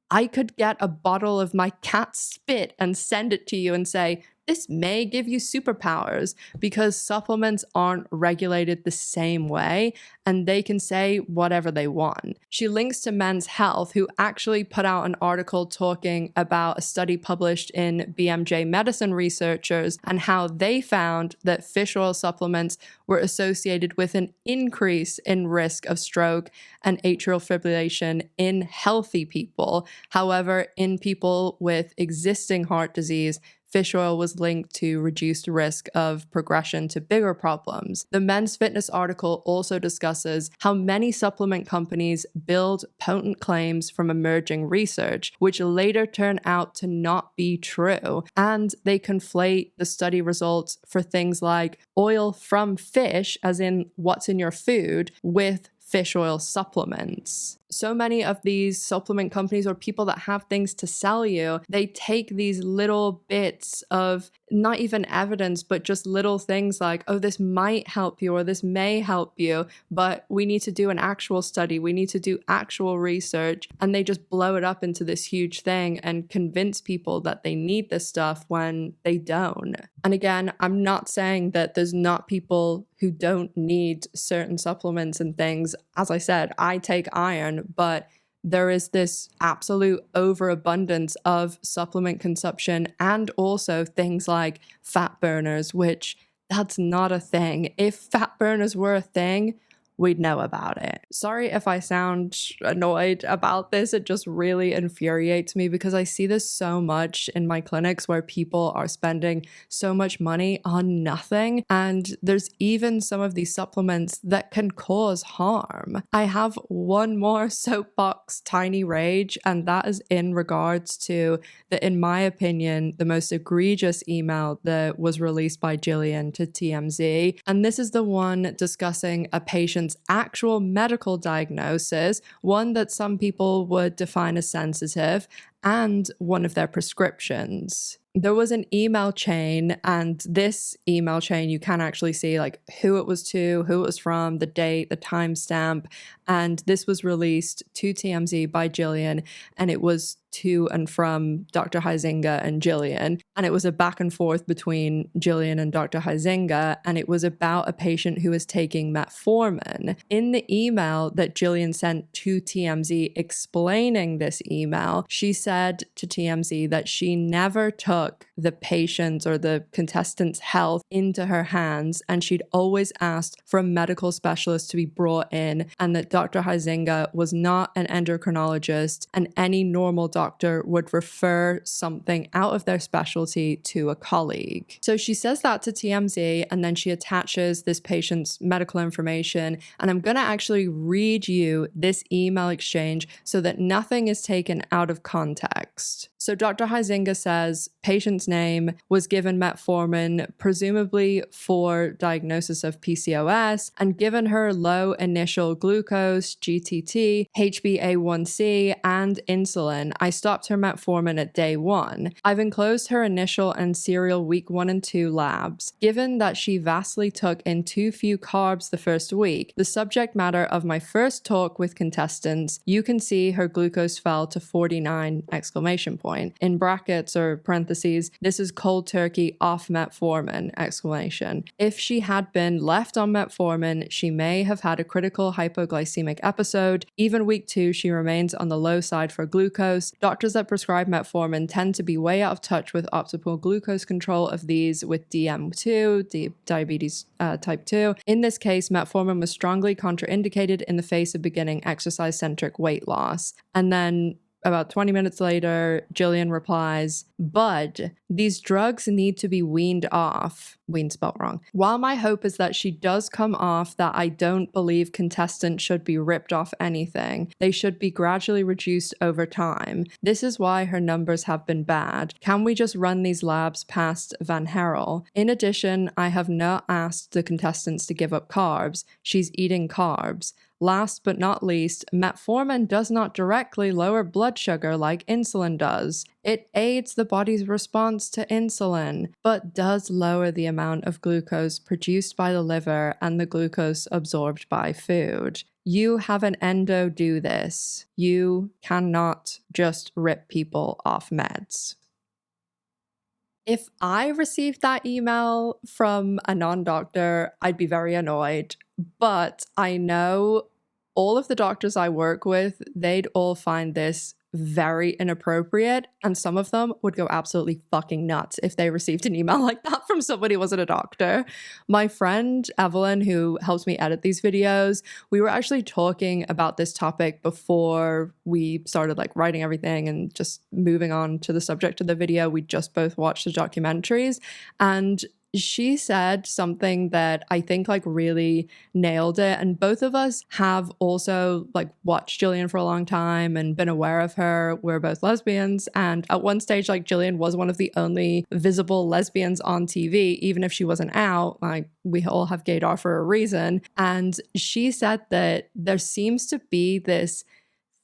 I could get a bottle of my cat's spit and send it to you and say, This may give you superpowers because supplements aren't regulated the same way and they can say whatever they want. She links to Men's Health, who actually put out an article talking about a study published in BMJ Medicine Researchers and how they found that fish oil supplements were associated with an increase in risk of stroke and atrial fibrillation in healthy people. However, in people with existing heart disease, fish oil was linked to reduced risk of progression to bigger problems. The Men's Fitness article also discusses how many supplement companies build potent claims from emerging research, which later turn out to not be true. And they conflate the study results for things like oil from fish, as in what's in your food, with fish oil supplements. So many of these supplement companies or people that have things to sell you, they take these little bits of not even evidence, but just little things like, oh, this might help you or this may help you, but we need to do an actual study. We need to do actual research. And they just blow it up into this huge thing and convince people that they need this stuff when they don't. And again, I'm not saying that there's not people who don't need certain supplements and things. As I said, I take iron, but there is this absolute overabundance of supplement consumption and also things like fat burners, which that's not a thing. If fat burners were a thing, we'd know about it. Sorry if I sound annoyed about this. It just really infuriates me because I see this so much in my clinics where people are spending so much money on nothing. And there's even some of these supplements that can cause harm. I have one more soapbox tiny rage, and that is in regards to the, in my opinion, the most egregious email that was released by Jillian to TMZ. And this is the one discussing a patient's actual medical diagnosis, one that some people would define as sensitive, and one of their prescriptions. There was an email chain, and this email chain you can actually see like who it was to, who it was from, the date, the timestamp, and this was released to TMZ by Jillian, and it was to and from Dr. Huizinga and Jillian, and it was a back and forth between Jillian and Dr. Huizinga, and it was about a patient who was taking metformin. In the email that Jillian sent to TMZ explaining this email, she said to TMZ that she never took the patient's or the contestant's health into her hands, and she'd always asked for a medical specialist to be brought in, and that Dr. Huizinga was not an endocrinologist, and any normal doctor would refer something out of their specialty to a colleague. So she says that to TMZ, and then she attaches this patient's medical information, and I'm going to actually read you this email exchange so that nothing is taken out of context. So Dr. Huizinga says, patient's name, was given metformin, presumably for diagnosis of PCOS, and given her low initial glucose, GTT, HbA1c, and insulin. I stopped her metformin at day 1. I've enclosed her initial and serial week 1 and 2 labs. Given that she vastly took in too few carbs the first week, the subject matter of my first talk with contestants, you can see her glucose fell to 49! In brackets or parentheses, this is cold turkey off metformin! If she had been left on metformin, she may have had a critical hypoglycemic episode. Even week 2, she remains on the low side for glucose. Doctors that prescribe metformin tend to be way out of touch with optimal glucose control of these with DM2, diabetes type 2. In this case, metformin was strongly contraindicated in the face of beginning exercise-centric weight loss. And then about 20 minutes later, Jillian replies, Bud, these drugs need to be weaned off. Weaned spelled wrong. While my hope is that she does come off, that I don't believe contestants should be ripped off anything. They should be gradually reduced over time. This is why her numbers have been bad. Can we just run these labs past Van Herel? In addition, I have not asked the contestants to give up carbs. She's eating carbs. Last but not least, metformin does not directly lower blood sugar like insulin does. It aids the body's response to insulin, but does lower the amount of glucose produced by the liver and the glucose absorbed by food. You have an endo do this. You cannot just rip people off meds. If I received that email from a non-doctor, I'd be very annoyed. But I know all of the doctors I work with, they'd all find this very inappropriate, and some of them would go absolutely fucking nuts if they received an email like that from somebody who wasn't a doctor. My friend Evelyn, who helps me edit these videos, we were actually talking about this topic before we started like writing everything and just moving on to the subject of the video. We just both watched the documentaries, and she said something that I think like really nailed it. And both of us have also like watched Jillian for a long time and been aware of her. We're both lesbians. And at one stage, like Jillian was one of the only visible lesbians on TV, even if she wasn't out. Like we all have gaydar for a reason. And she said that there seems to be this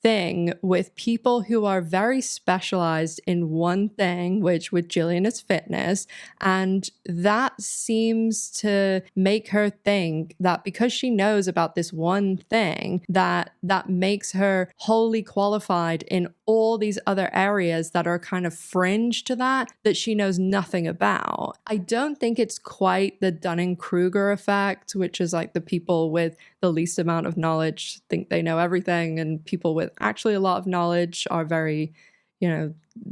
thing with people who are very specialized in one thing, which with Jillian is fitness, and that seems to make her think that because she knows about this one thing, that makes her wholly qualified in all these other areas that are kind of fringe to that she knows nothing about. I don't think it's quite the Dunning-Kruger effect, which is like the people with the least amount of knowledge think they know everything, and people with actually a lot of knowledge are very,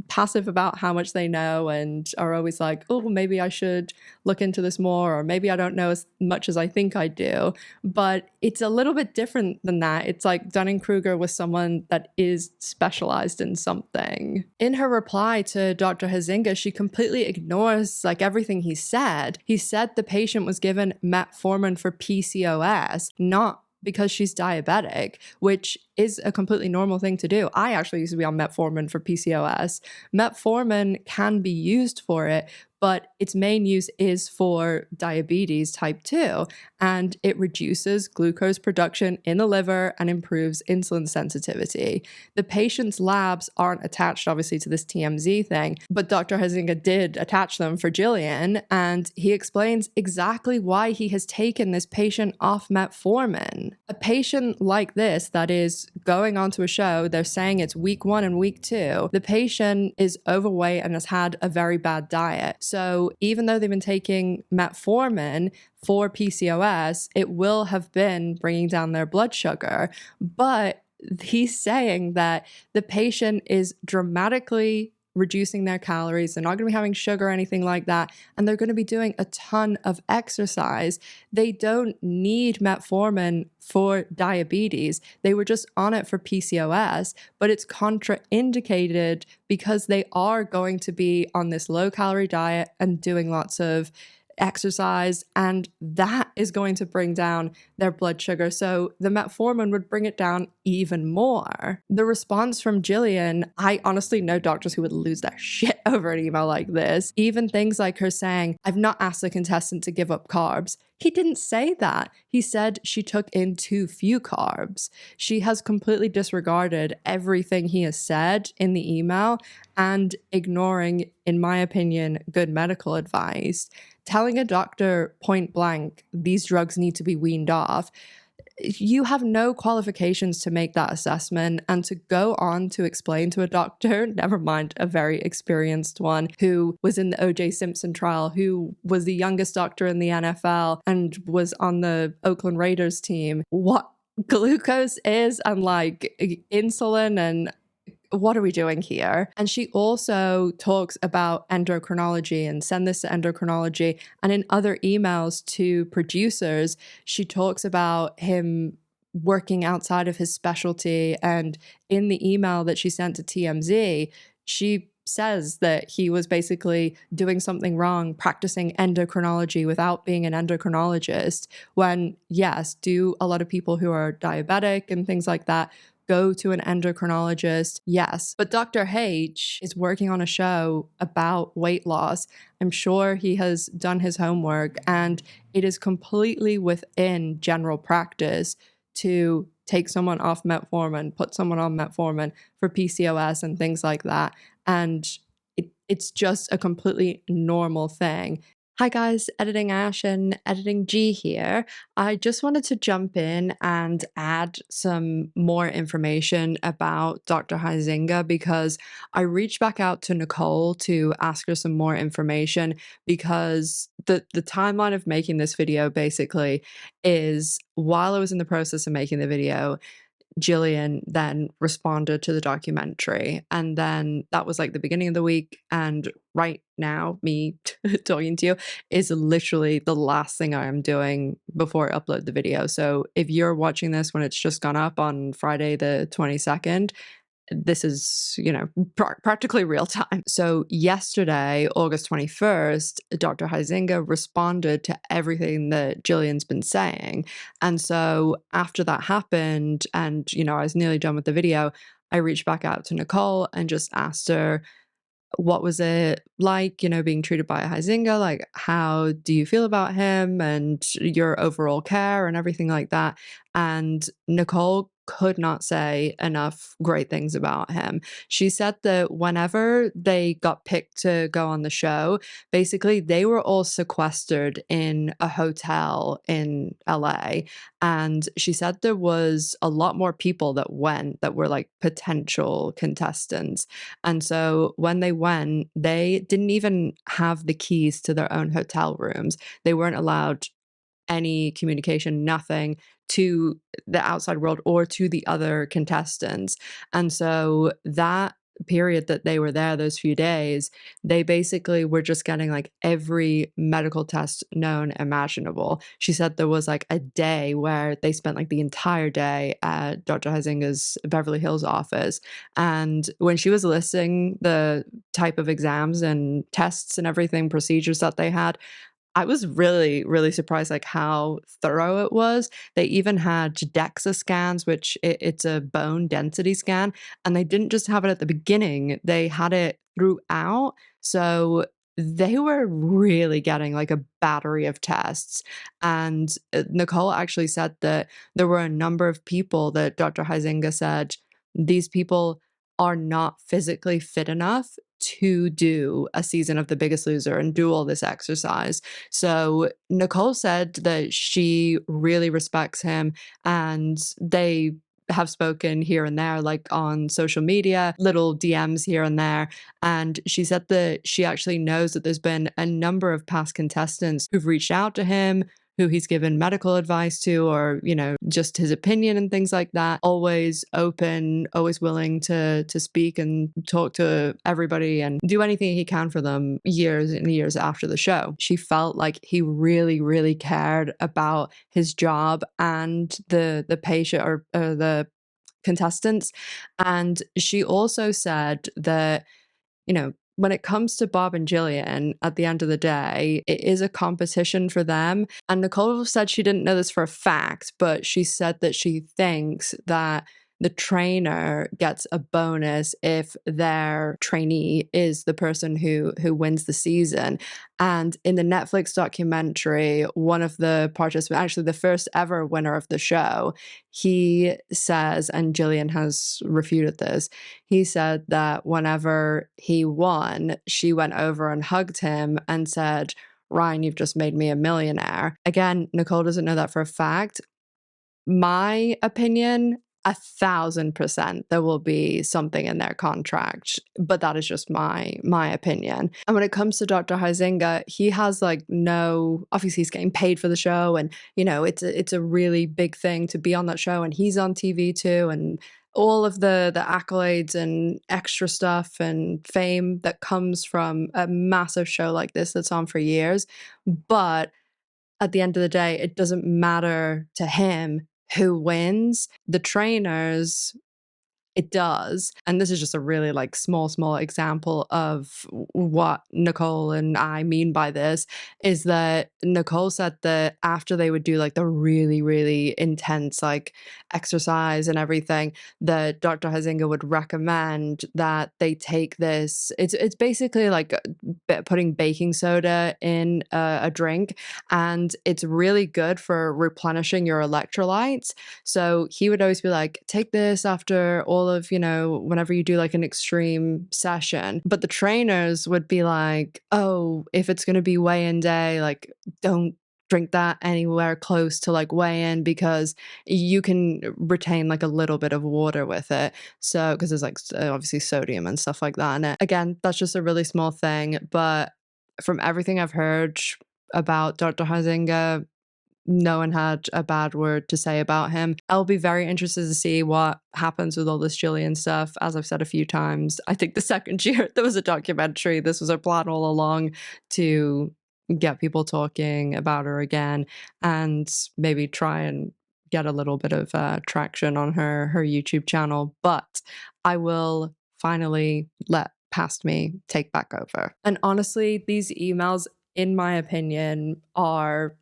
passive about how much they know and are always like, oh, maybe I should look into this more, or maybe I don't know as much as I think I do. But it's a little bit different than that. It's like Dunning-Kruger was someone that is specialized in something. In her reply to Dr. Huizinga, she completely ignores like everything he said. He said the patient was given metformin for PCOS, not because she's diabetic, which is a completely normal thing to do. I actually used to be on metformin for PCOS. Metformin can be used for it, but its main use is for diabetes type 2, and it reduces glucose production in the liver and improves insulin sensitivity. The patient's labs aren't attached, obviously, to this TMZ thing, but Dr. Huizinga did attach them for Jillian, and he explains exactly why he has taken this patient off metformin. A patient like this that is going onto a show, they're saying it's week 1 and week 2, the patient is overweight and has had a very bad diet. So even though they've been taking metformin for PCOS, it will have been bringing down their blood sugar. But he's saying that the patient is dramatically reducing their calories. They're not going to be having sugar or anything like that. And they're going to be doing a ton of exercise. They don't need metformin for diabetes. They were just on it for PCOS, but it's contraindicated because they are going to be on this low calorie diet and doing lots of exercise, and that is going to bring down their blood sugar. So the metformin would bring it down even more. The response from Jillian, I honestly know doctors who would lose their shit over an email like this. Even things like her saying, I've not asked the contestant to give up carbs. He didn't say that. He said she took in too few carbs. She has completely disregarded everything he has said in the email and ignoring, in my opinion, good medical advice. Telling a doctor point blank, these drugs need to be weaned off. You have no qualifications to make that assessment, and to go on to explain to a doctor, never mind a very experienced one who was in the O.J. Simpson trial, who was the youngest doctor in the NFL and was on the Oakland Raiders team, what glucose is and like insulin and what are we doing here? And she also talks about endocrinology and send this to endocrinology. And in other emails to producers, she talks about him working outside of his specialty. And in the email that she sent to TMZ, she says that he was basically doing something wrong, practicing endocrinology without being an endocrinologist, when, yes, do a lot of people who are diabetic and things like that go to an endocrinologist? Yes. But Dr. H is working on a show about weight loss. I'm sure he has done his homework, and it is completely within general practice to take someone off metformin, put someone on metformin for PCOS and things like that. And it's just a completely normal thing. Hi guys, Editing Ash and Editing G here. I just wanted to jump in and add some more information about Dr. Huizinga because I reached back out to Nicole to ask her some more information because the timeline of making this video basically is while I was in the process of making the video, Jillian then responded to the documentary. And then that was like the beginning of the week. And right now, me talking to you is literally the last thing I am doing before I upload the video. So if you're watching this when it's just gone up on Friday, the 22nd, this is, practically real time. So yesterday, August 21st, Dr. Huizinga responded to everything that Jillian's been saying. And so after that happened and, I was nearly done with the video, I reached back out to Nicole and just asked her, what was it like, being treated by a Huizinga? Like, how do you feel about him and your overall care and everything like that? And Nicole could not say enough great things about him. She said that whenever they got picked to go on the show, basically they were all sequestered in a hotel in LA. And she said there was a lot more people that went that were like potential contestants. And so when they went, they didn't even have the keys to their own hotel rooms. They weren't allowed any communication, nothing to the outside world or to the other contestants. And so that period that they were there, those few days, they basically were just getting like every medical test known imaginable. She said there was like a day where they spent like the entire day at Dr. Huizinga's Beverly Hills office. And when she was listing the type of exams and tests and everything, procedures that they had, I was really, really surprised like how thorough it was. They even had DEXA scans, which it's a bone density scan, and they didn't just have it at the beginning, they had it throughout. So they were really getting like a battery of tests. And Nicole actually said that there were a number of people that Dr. Huizinga said these people are not physically fit enough to do a season of The Biggest Loser and do all this exercise. So Nicole said that she really respects him and they have spoken here and there, like on social media, little DMs here and there. And she said that she actually knows that there's been a number of past contestants who've reached out to him, who he's given medical advice to, or, just his opinion and things like that. Always open, always willing to speak and talk to everybody and do anything he can for them years and years after the show. She felt like he really, really cared about his job and the patient or the contestants. And she also said that, when it comes to Bob and Jillian, at the end of the day, it is a competition for them. And Nicole said she didn't know this for a fact, but she said that she thinks that the trainer gets a bonus if their trainee is the person who wins the season. And in the Netflix documentary, one of the participants, actually the first ever winner of the show, he says, and Jillian has refuted this, he said that whenever he won, she went over and hugged him and said, Ryan, you've just made me a millionaire. Again, Nicole doesn't know that for a fact. My opinion, 1,000% there will be something in their contract, but that is just my opinion. And when it comes to Dr. Huizinga, he has like no, obviously he's getting paid for the show, and it's a really big thing to be on that show, and he's on TV too, and all of the accolades and extra stuff and fame that comes from a massive show like this that's on for years. But at the end of the day, it doesn't matter to him who wins. The trainers, it does. And this is just a really like small example of what Nicole and I mean by this, is that Nicole said that after they would do like the really, really intense like exercise and everything, that Dr. Huizinga would recommend that they take this. It's basically like putting baking soda in a drink, and it's really good for replenishing your electrolytes. So he would always be like, take this after all all of, whenever you do like an extreme session, but the trainers would be like, oh, if it's going to be weigh-in day, like don't drink that anywhere close to like weigh-in because you can retain like a little bit of water with it. So, because there's like obviously sodium and stuff like that in it. Again, that's just a really small thing, but from everything I've heard about Dr. Huizinga, no one had a bad word to say about him. I'll be very interested to see what happens with all this Jillian stuff. As I've said a few times, I think the second year there was a documentary, this was her plan all along to get people talking about her again and maybe try and get a little bit of traction on her YouTube channel. But I will finally let Past Me take back over. And honestly, these emails, in my opinion, are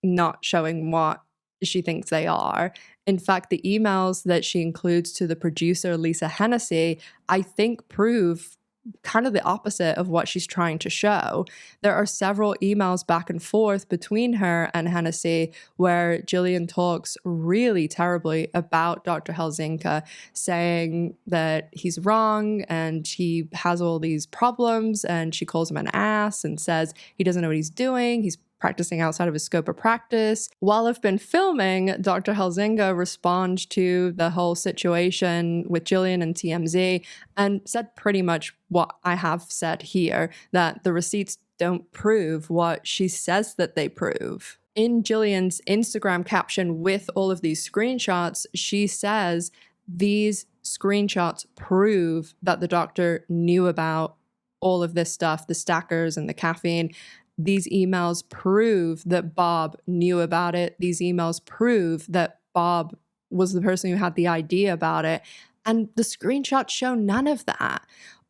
not showing what she thinks they are. In fact, the emails that she includes to the producer, Lisa Hennessy, I think prove kind of the opposite of what she's trying to show. There are several emails back and forth between her and Hennessy where Jillian talks really terribly about Dr. Huizinga, saying that he's wrong and he has all these problems, and she calls him an ass and says he doesn't know what he's doing. He's practicing outside of his scope of practice. While I've been filming, Dr. Huizinga responded to the whole situation with Jillian and TMZ and said pretty much what I have said here, that the receipts don't prove what she says that they prove. In Jillian's Instagram caption with all of these screenshots, she says these screenshots prove that the doctor knew about all of this stuff, the stackers and the caffeine. These emails prove that Bob knew about it. These emails prove that Bob was the person who had the idea about it. And the screenshots show none of that.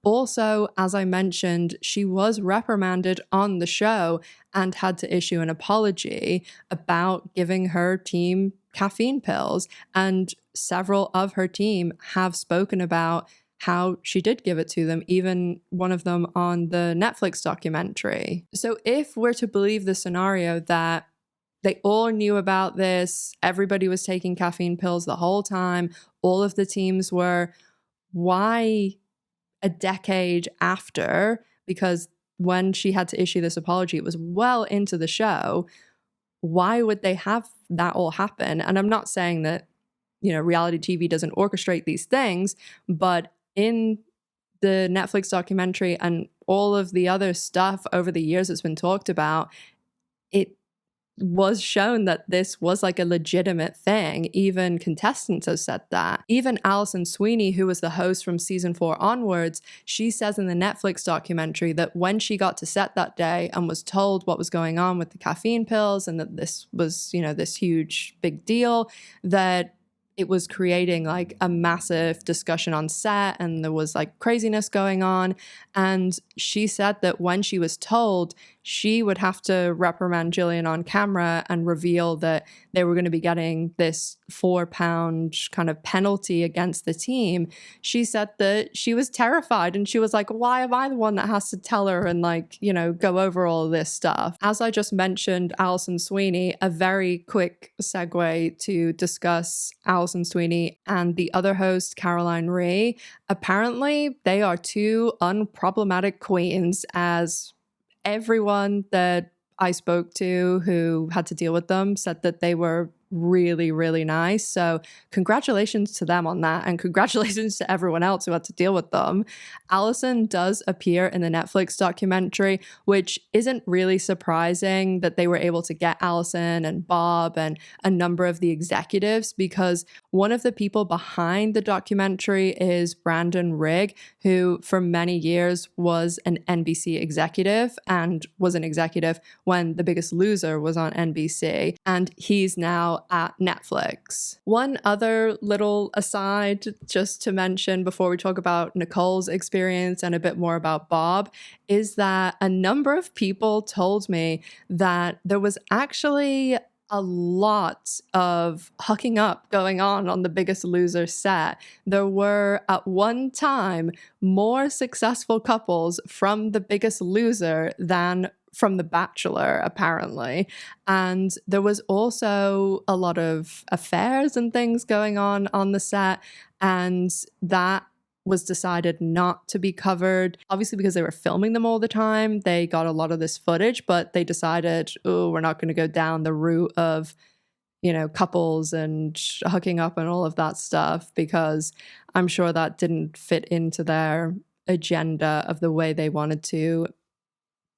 Also, as I mentioned, she was reprimanded on the show and had to issue an apology about giving her team caffeine pills. And several of her team have spoken about how she did give it to them, even one of them on the Netflix documentary. So if we're to believe the scenario that they all knew about this, everybody was taking caffeine pills the whole time, all of the teams were, why a decade after? Because when she had to issue this apology, it was well into the show. Why would they have that all happen? And I'm not saying that, reality TV doesn't orchestrate these things, but in the Netflix documentary and all of the other stuff over the years that's been talked about, it was shown that this was like a legitimate thing. Even contestants have said that. Even Alison Sweeney, who was the host from season 4 onwards, she says in the Netflix documentary that when she got to set that day and was told what was going on with the caffeine pills and that this was, this huge big deal, that it was creating like a massive discussion on set and there was like craziness going on. And she said that when she was told she would have to reprimand Jillian on camera and reveal that they were going to be getting this £4 kind of penalty against the team, she said that she was terrified and she was like, why am I the one that has to tell her and go over all of this stuff? As I just mentioned, Alison Sweeney, a very quick segue to discuss Alison Sweeney and the other host, Caroline Rhee. Apparently, they are two unproblematic queens, as everyone that I spoke to who had to deal with them said that they were really, really nice. So congratulations to them on that. And congratulations to everyone else who had to deal with them. Alison does appear in the Netflix documentary, which isn't really surprising that they were able to get Alison and Bob and a number of the executives, because one of the people behind the documentary is Brandon Rigg, who for many years was an NBC executive and was an executive when The Biggest Loser was on NBC. And he's now at Netflix. One other little aside just to mention before we talk about Nicole's experience and a bit more about Bob is that a number of people told me that there was actually a lot of hooking up going on The Biggest Loser set. There were at one time more successful couples from The Biggest Loser than from The Bachelor, apparently. And there was also a lot of affairs and things going on the set. And that was decided not to be covered. Obviously, because they were filming them all the time, they got a lot of this footage, but they decided, oh, we're not going to go down the route of, you know, couples and hooking up and all of that stuff, because I'm sure that didn't fit into their agenda of the way they wanted to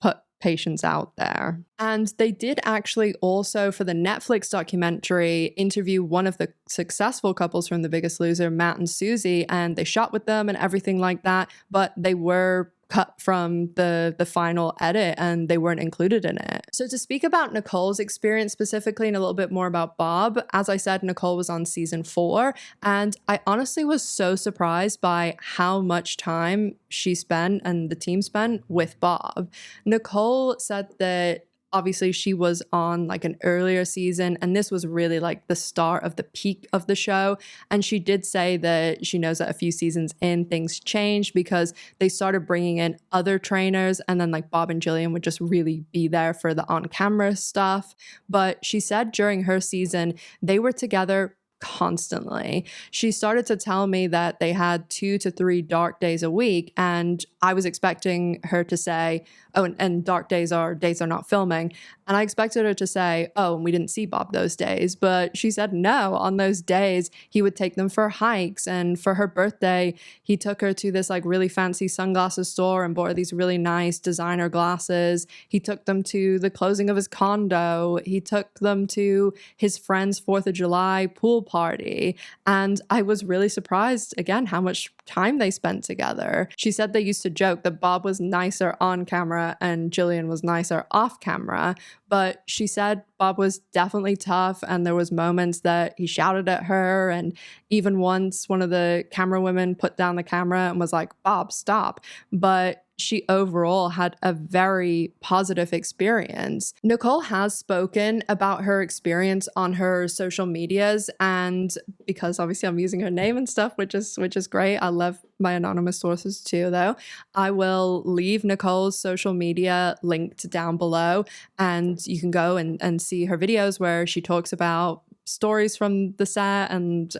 put patients out there. And they did actually also, for the Netflix documentary, interview one of the successful couples from The Biggest Loser, Matt and Susie, and they shot with them and everything like that, but they were cut from the final edit and they weren't included in it. So to speak about Nicole's experience specifically and a little bit more about Bob, as I said, Nicole was on season 4, and I honestly was so surprised by how much time she spent and the team spent with Bob. Nicole said that obviously she was on like an earlier season, and this was really like the start of the peak of the show. And she did say that she knows that a few seasons in, things changed because they started bringing in other trainers, and then like Bob and Jillian would just really be there for the on-camera stuff. But she said during her season, they were together constantly. She started to tell me that they had 2 to 3 dark days a week, and I was expecting her to say, oh, and dark days are days they're not filming. And I expected her to say, oh, and we didn't see Bob those days. But she said no, on those days, he would take them for hikes. And for her birthday, he took her to this like really fancy sunglasses store and bought her these really nice designer glasses. He took them to the closing of his condo. He took them to his friend's 4th of July pool party. And I was really surprised, again, how much time they spent together. She said they used to joke that Bob was nicer on camera and Jillian was nicer off camera. But she said Bob was definitely tough, and there was moments that he shouted at her, and even once one of the camera women put down the camera and was like, Bob, stop. But she overall had a very positive experience. Nicole has spoken about her experience on her social medias, and because obviously I'm using her name and stuff, which is great. I love my anonymous sources too, though. I will leave Nicole's social media linked down below, and you can go and see her videos where she talks about stories from the set and,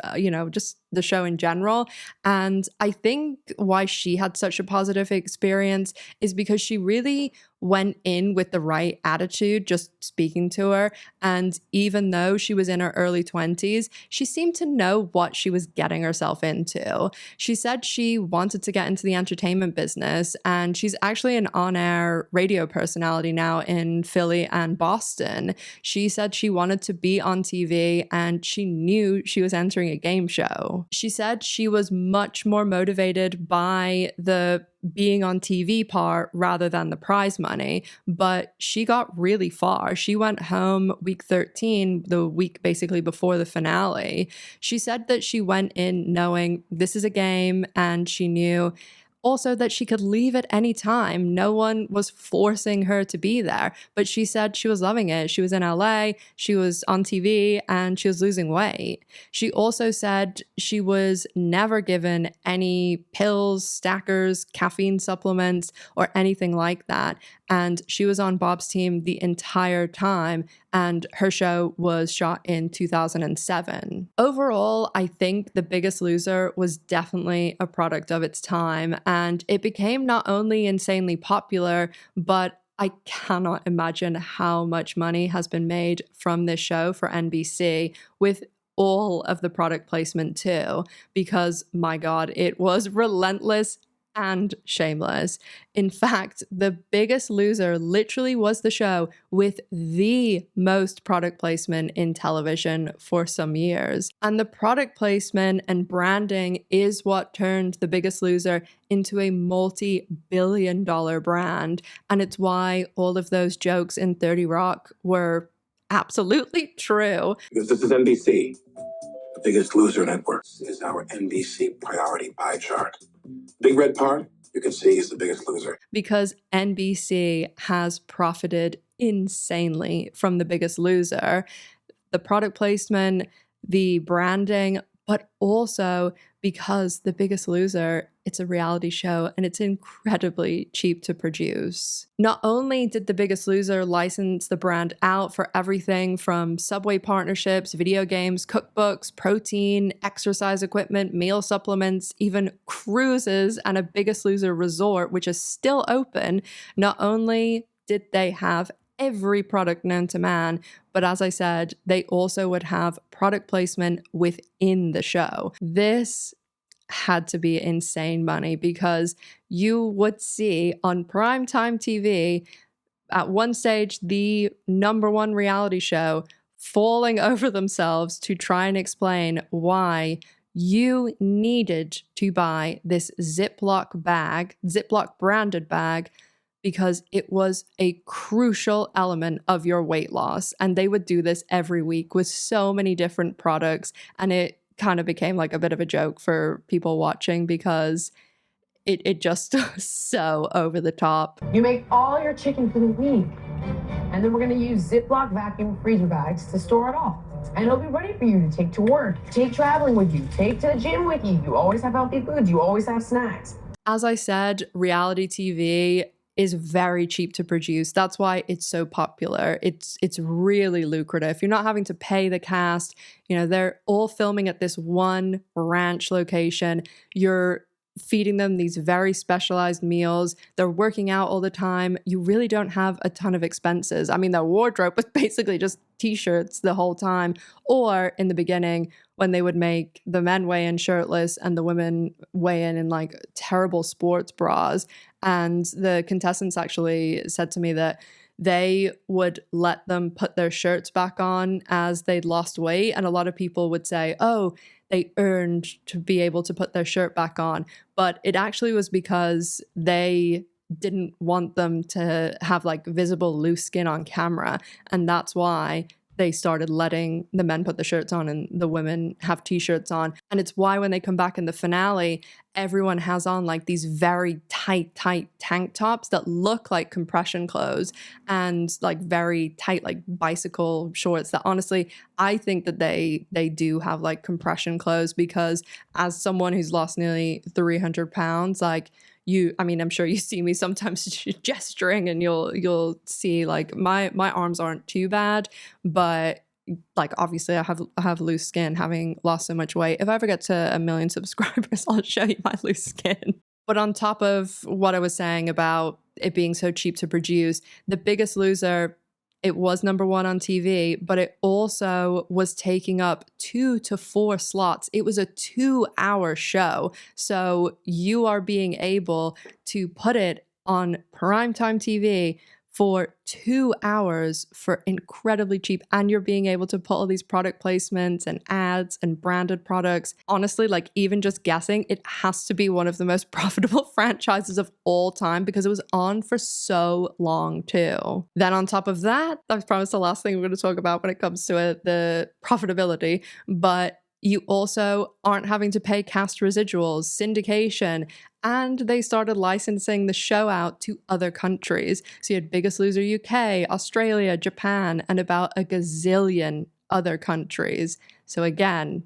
just the show in general. And I think why she had such a positive experience is because she really went in with the right attitude, just speaking to her. And even though she was in her early 20s, she seemed to know what she was getting herself into. She said she wanted to get into the entertainment business, and she's actually an on-air radio personality now in Philly and Boston. She said she wanted to be on TV, and she knew she was entering a game show. She said she was much more motivated by the being on TV part rather than the prize money, but she got really far. She went home week 13, the week basically before the finale. She said that she went in knowing this is a game, and she knew also that she could leave at any time. No one was forcing her to be there, but she said she was loving it. She was in LA, she was on TV, and she was losing weight. She also said she was never given any pills, stackers, caffeine supplements, or anything like that. And she was on Bob's team the entire time, and her show was shot in 2007. Overall, I think The Biggest Loser was definitely a product of its time, and it became not only insanely popular, but I cannot imagine how much money has been made from this show for NBC with all of the product placement too, because my God, it was relentless and shameless. In fact, The Biggest Loser literally was the show with the most product placement in television for some years. And the product placement and branding is what turned The Biggest Loser into a multi-billion-dollar brand. And it's why all of those jokes in 30 Rock were absolutely true. Because this is NBC. The Biggest Loser Network is our NBC priority pie chart. Big red part, you can see, is The Biggest Loser. Because NBC has profited insanely from The Biggest Loser. The product placement, the branding, but also because The Biggest Loser, it's a reality show and it's incredibly cheap to produce. Not only did The Biggest Loser license the brand out for everything from Subway partnerships, video games, cookbooks, protein, exercise equipment, meal supplements, even cruises, and a Biggest Loser resort, which is still open, not only did they have every product known to man, but as I said, they also would have product placement within the show. This had to be insane money because you would see on primetime TV at one stage the #1 reality show falling over themselves to try and explain why you needed to buy this Ziploc branded bag, because it was a crucial element of your weight loss. And they would do this every week with so many different products. And it kind of became like a bit of a joke for people watching because it just so over the top. You make all your chicken for the week, and then we're gonna use Ziploc vacuum freezer bags to store it all. And it'll be ready for you to take to work, take traveling with you, take to the gym with you. You always have healthy foods, you always have snacks. As I said, reality TV is very cheap to produce. That's why it's so popular. It's really lucrative. You're not having to pay the cast. You know, they're all filming at this one ranch location. You're feeding them these very specialized meals. They're working out all the time. You really don't have a ton of expenses. I mean, their wardrobe was basically just t-shirts the whole time. Or in the beginning, when they would make the men weigh in shirtless and the women weigh in like terrible sports bras. And the contestants actually said to me that they would let them put their shirts back on as they'd lost weight. And a lot of people would say, oh, they earned to be able to put their shirt back on. But it actually was because they didn't want them to have like visible loose skin on camera. And that's why they started letting the men put the shirts on and the women have t-shirts on. And it's why when they come back in the finale, everyone has on like these very tight tank tops that look like compression clothes and like very tight like bicycle shorts that honestly, I think that they do have like compression clothes, because as someone who's lost nearly 300 pounds, like I mean, I'm sure you see me sometimes gesturing and you'll see like my arms aren't too bad, but like obviously I have loose skin having lost so much weight. If I ever get to 1 million subscribers, I'll show you my loose skin. But on top of what I was saying about it being so cheap to produce, The Biggest Loser, it was #1 on TV, but it also was taking up 2 to 4 slots. It was a 2-hour show. So you are being able to put it on primetime TV for 2 hours for incredibly cheap. And you're being able to put all these product placements and ads and branded products. Honestly, like even just guessing, it has to be one of the most profitable franchises of all time because it was on for so long too. Then on top of that, I promise the last thing we're going to talk about when it comes to it, the profitability, but you also aren't having to pay cast residuals, syndication, and they started licensing the show out to other countries. So you had Biggest Loser UK, Australia, Japan, and about a gazillion other countries. So again,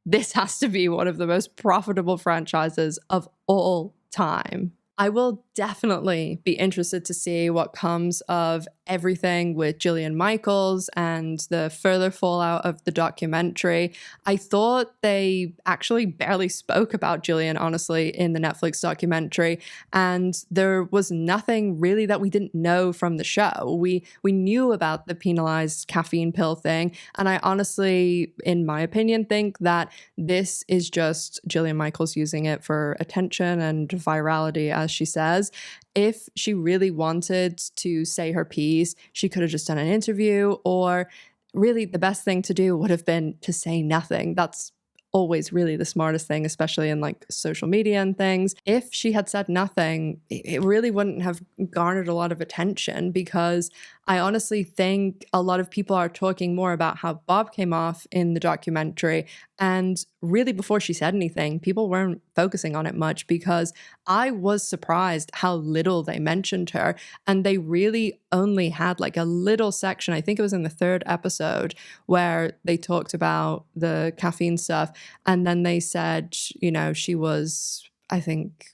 this has to be one of the most profitable franchises of all time. I will definitely be interested to see what comes of everything with Jillian Michaels and the further fallout of the documentary. I thought they actually barely spoke about Jillian, honestly, in the Netflix documentary, and there was nothing really that we didn't know from the show. We knew about the penalized caffeine pill thing, and I honestly, in my opinion, think that this is just Jillian Michaels using it for attention and virality, as she says. If she really wanted to say her piece, she could have just done an interview, or really the best thing to do would have been to say nothing. That's always really the smartest thing, especially in like social media and things. If she had said nothing, it really wouldn't have garnered a lot of attention, because I honestly think a lot of people are talking more about how Bob came off in the documentary. And really, before she said anything, people weren't focusing on it much because I was surprised how little they mentioned her. And they really only had like a little section, I think it was in the 3rd episode, where they talked about the caffeine stuff. And then they said, you know, she was, I think,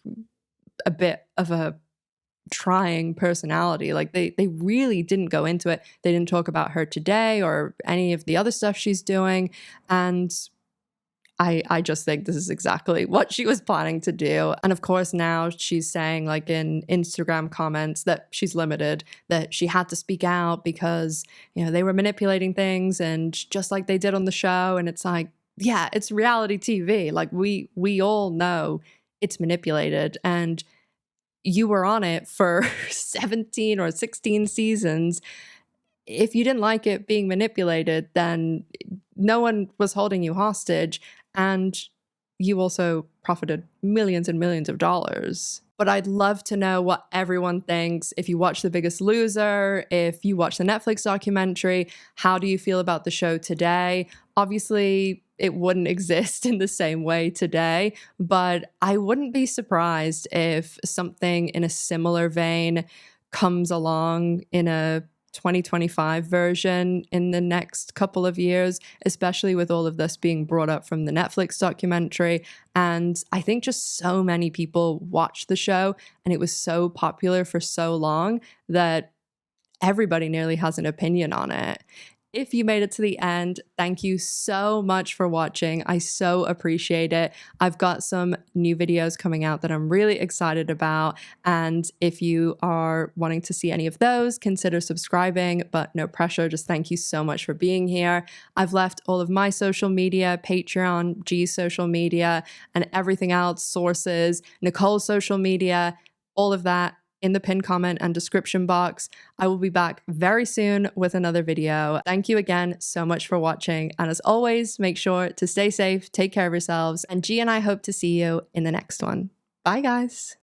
a bit of a trying personality. Like they really didn't go into it. They didn't talk about her today or any of the other stuff she's doing. And I just think this is exactly what she was planning to do. And of course, now she's saying, like in Instagram comments, that she's limited, that she had to speak out because, you know, they were manipulating things and just like they did on the show. And it's like, yeah, it's reality TV. Like we all know it's manipulated, and you were on it for 17 or 16 seasons. If you didn't like it being manipulated, then no one was holding you hostage, and you also profited millions and millions of dollars. But I'd love to know what everyone thinks. If you watch The Biggest Loser, if you watch the Netflix documentary, how do you feel about the show today? Obviously, it wouldn't exist in the same way today, but I wouldn't be surprised if something in a similar vein comes along in a 2025 version in the next couple of years, especially with all of this being brought up from the Netflix documentary. And I think just so many people watched the show and it was so popular for so long that everybody nearly has an opinion on it. If you made it to the end, thank you so much for watching. I so appreciate it. I've got some new videos coming out that I'm really excited about. And if you are wanting to see any of those, consider subscribing, but no pressure. Just thank you so much for being here. I've left all of my social media, Patreon, G's social media, and everything else, sources, Nicole's social media, all of that in the pinned comment and description box. I will be back very soon with another video. Thank you again so much for watching. And as always, make sure to stay safe, take care of yourselves, and G and I hope to see you in the next one. Bye, guys.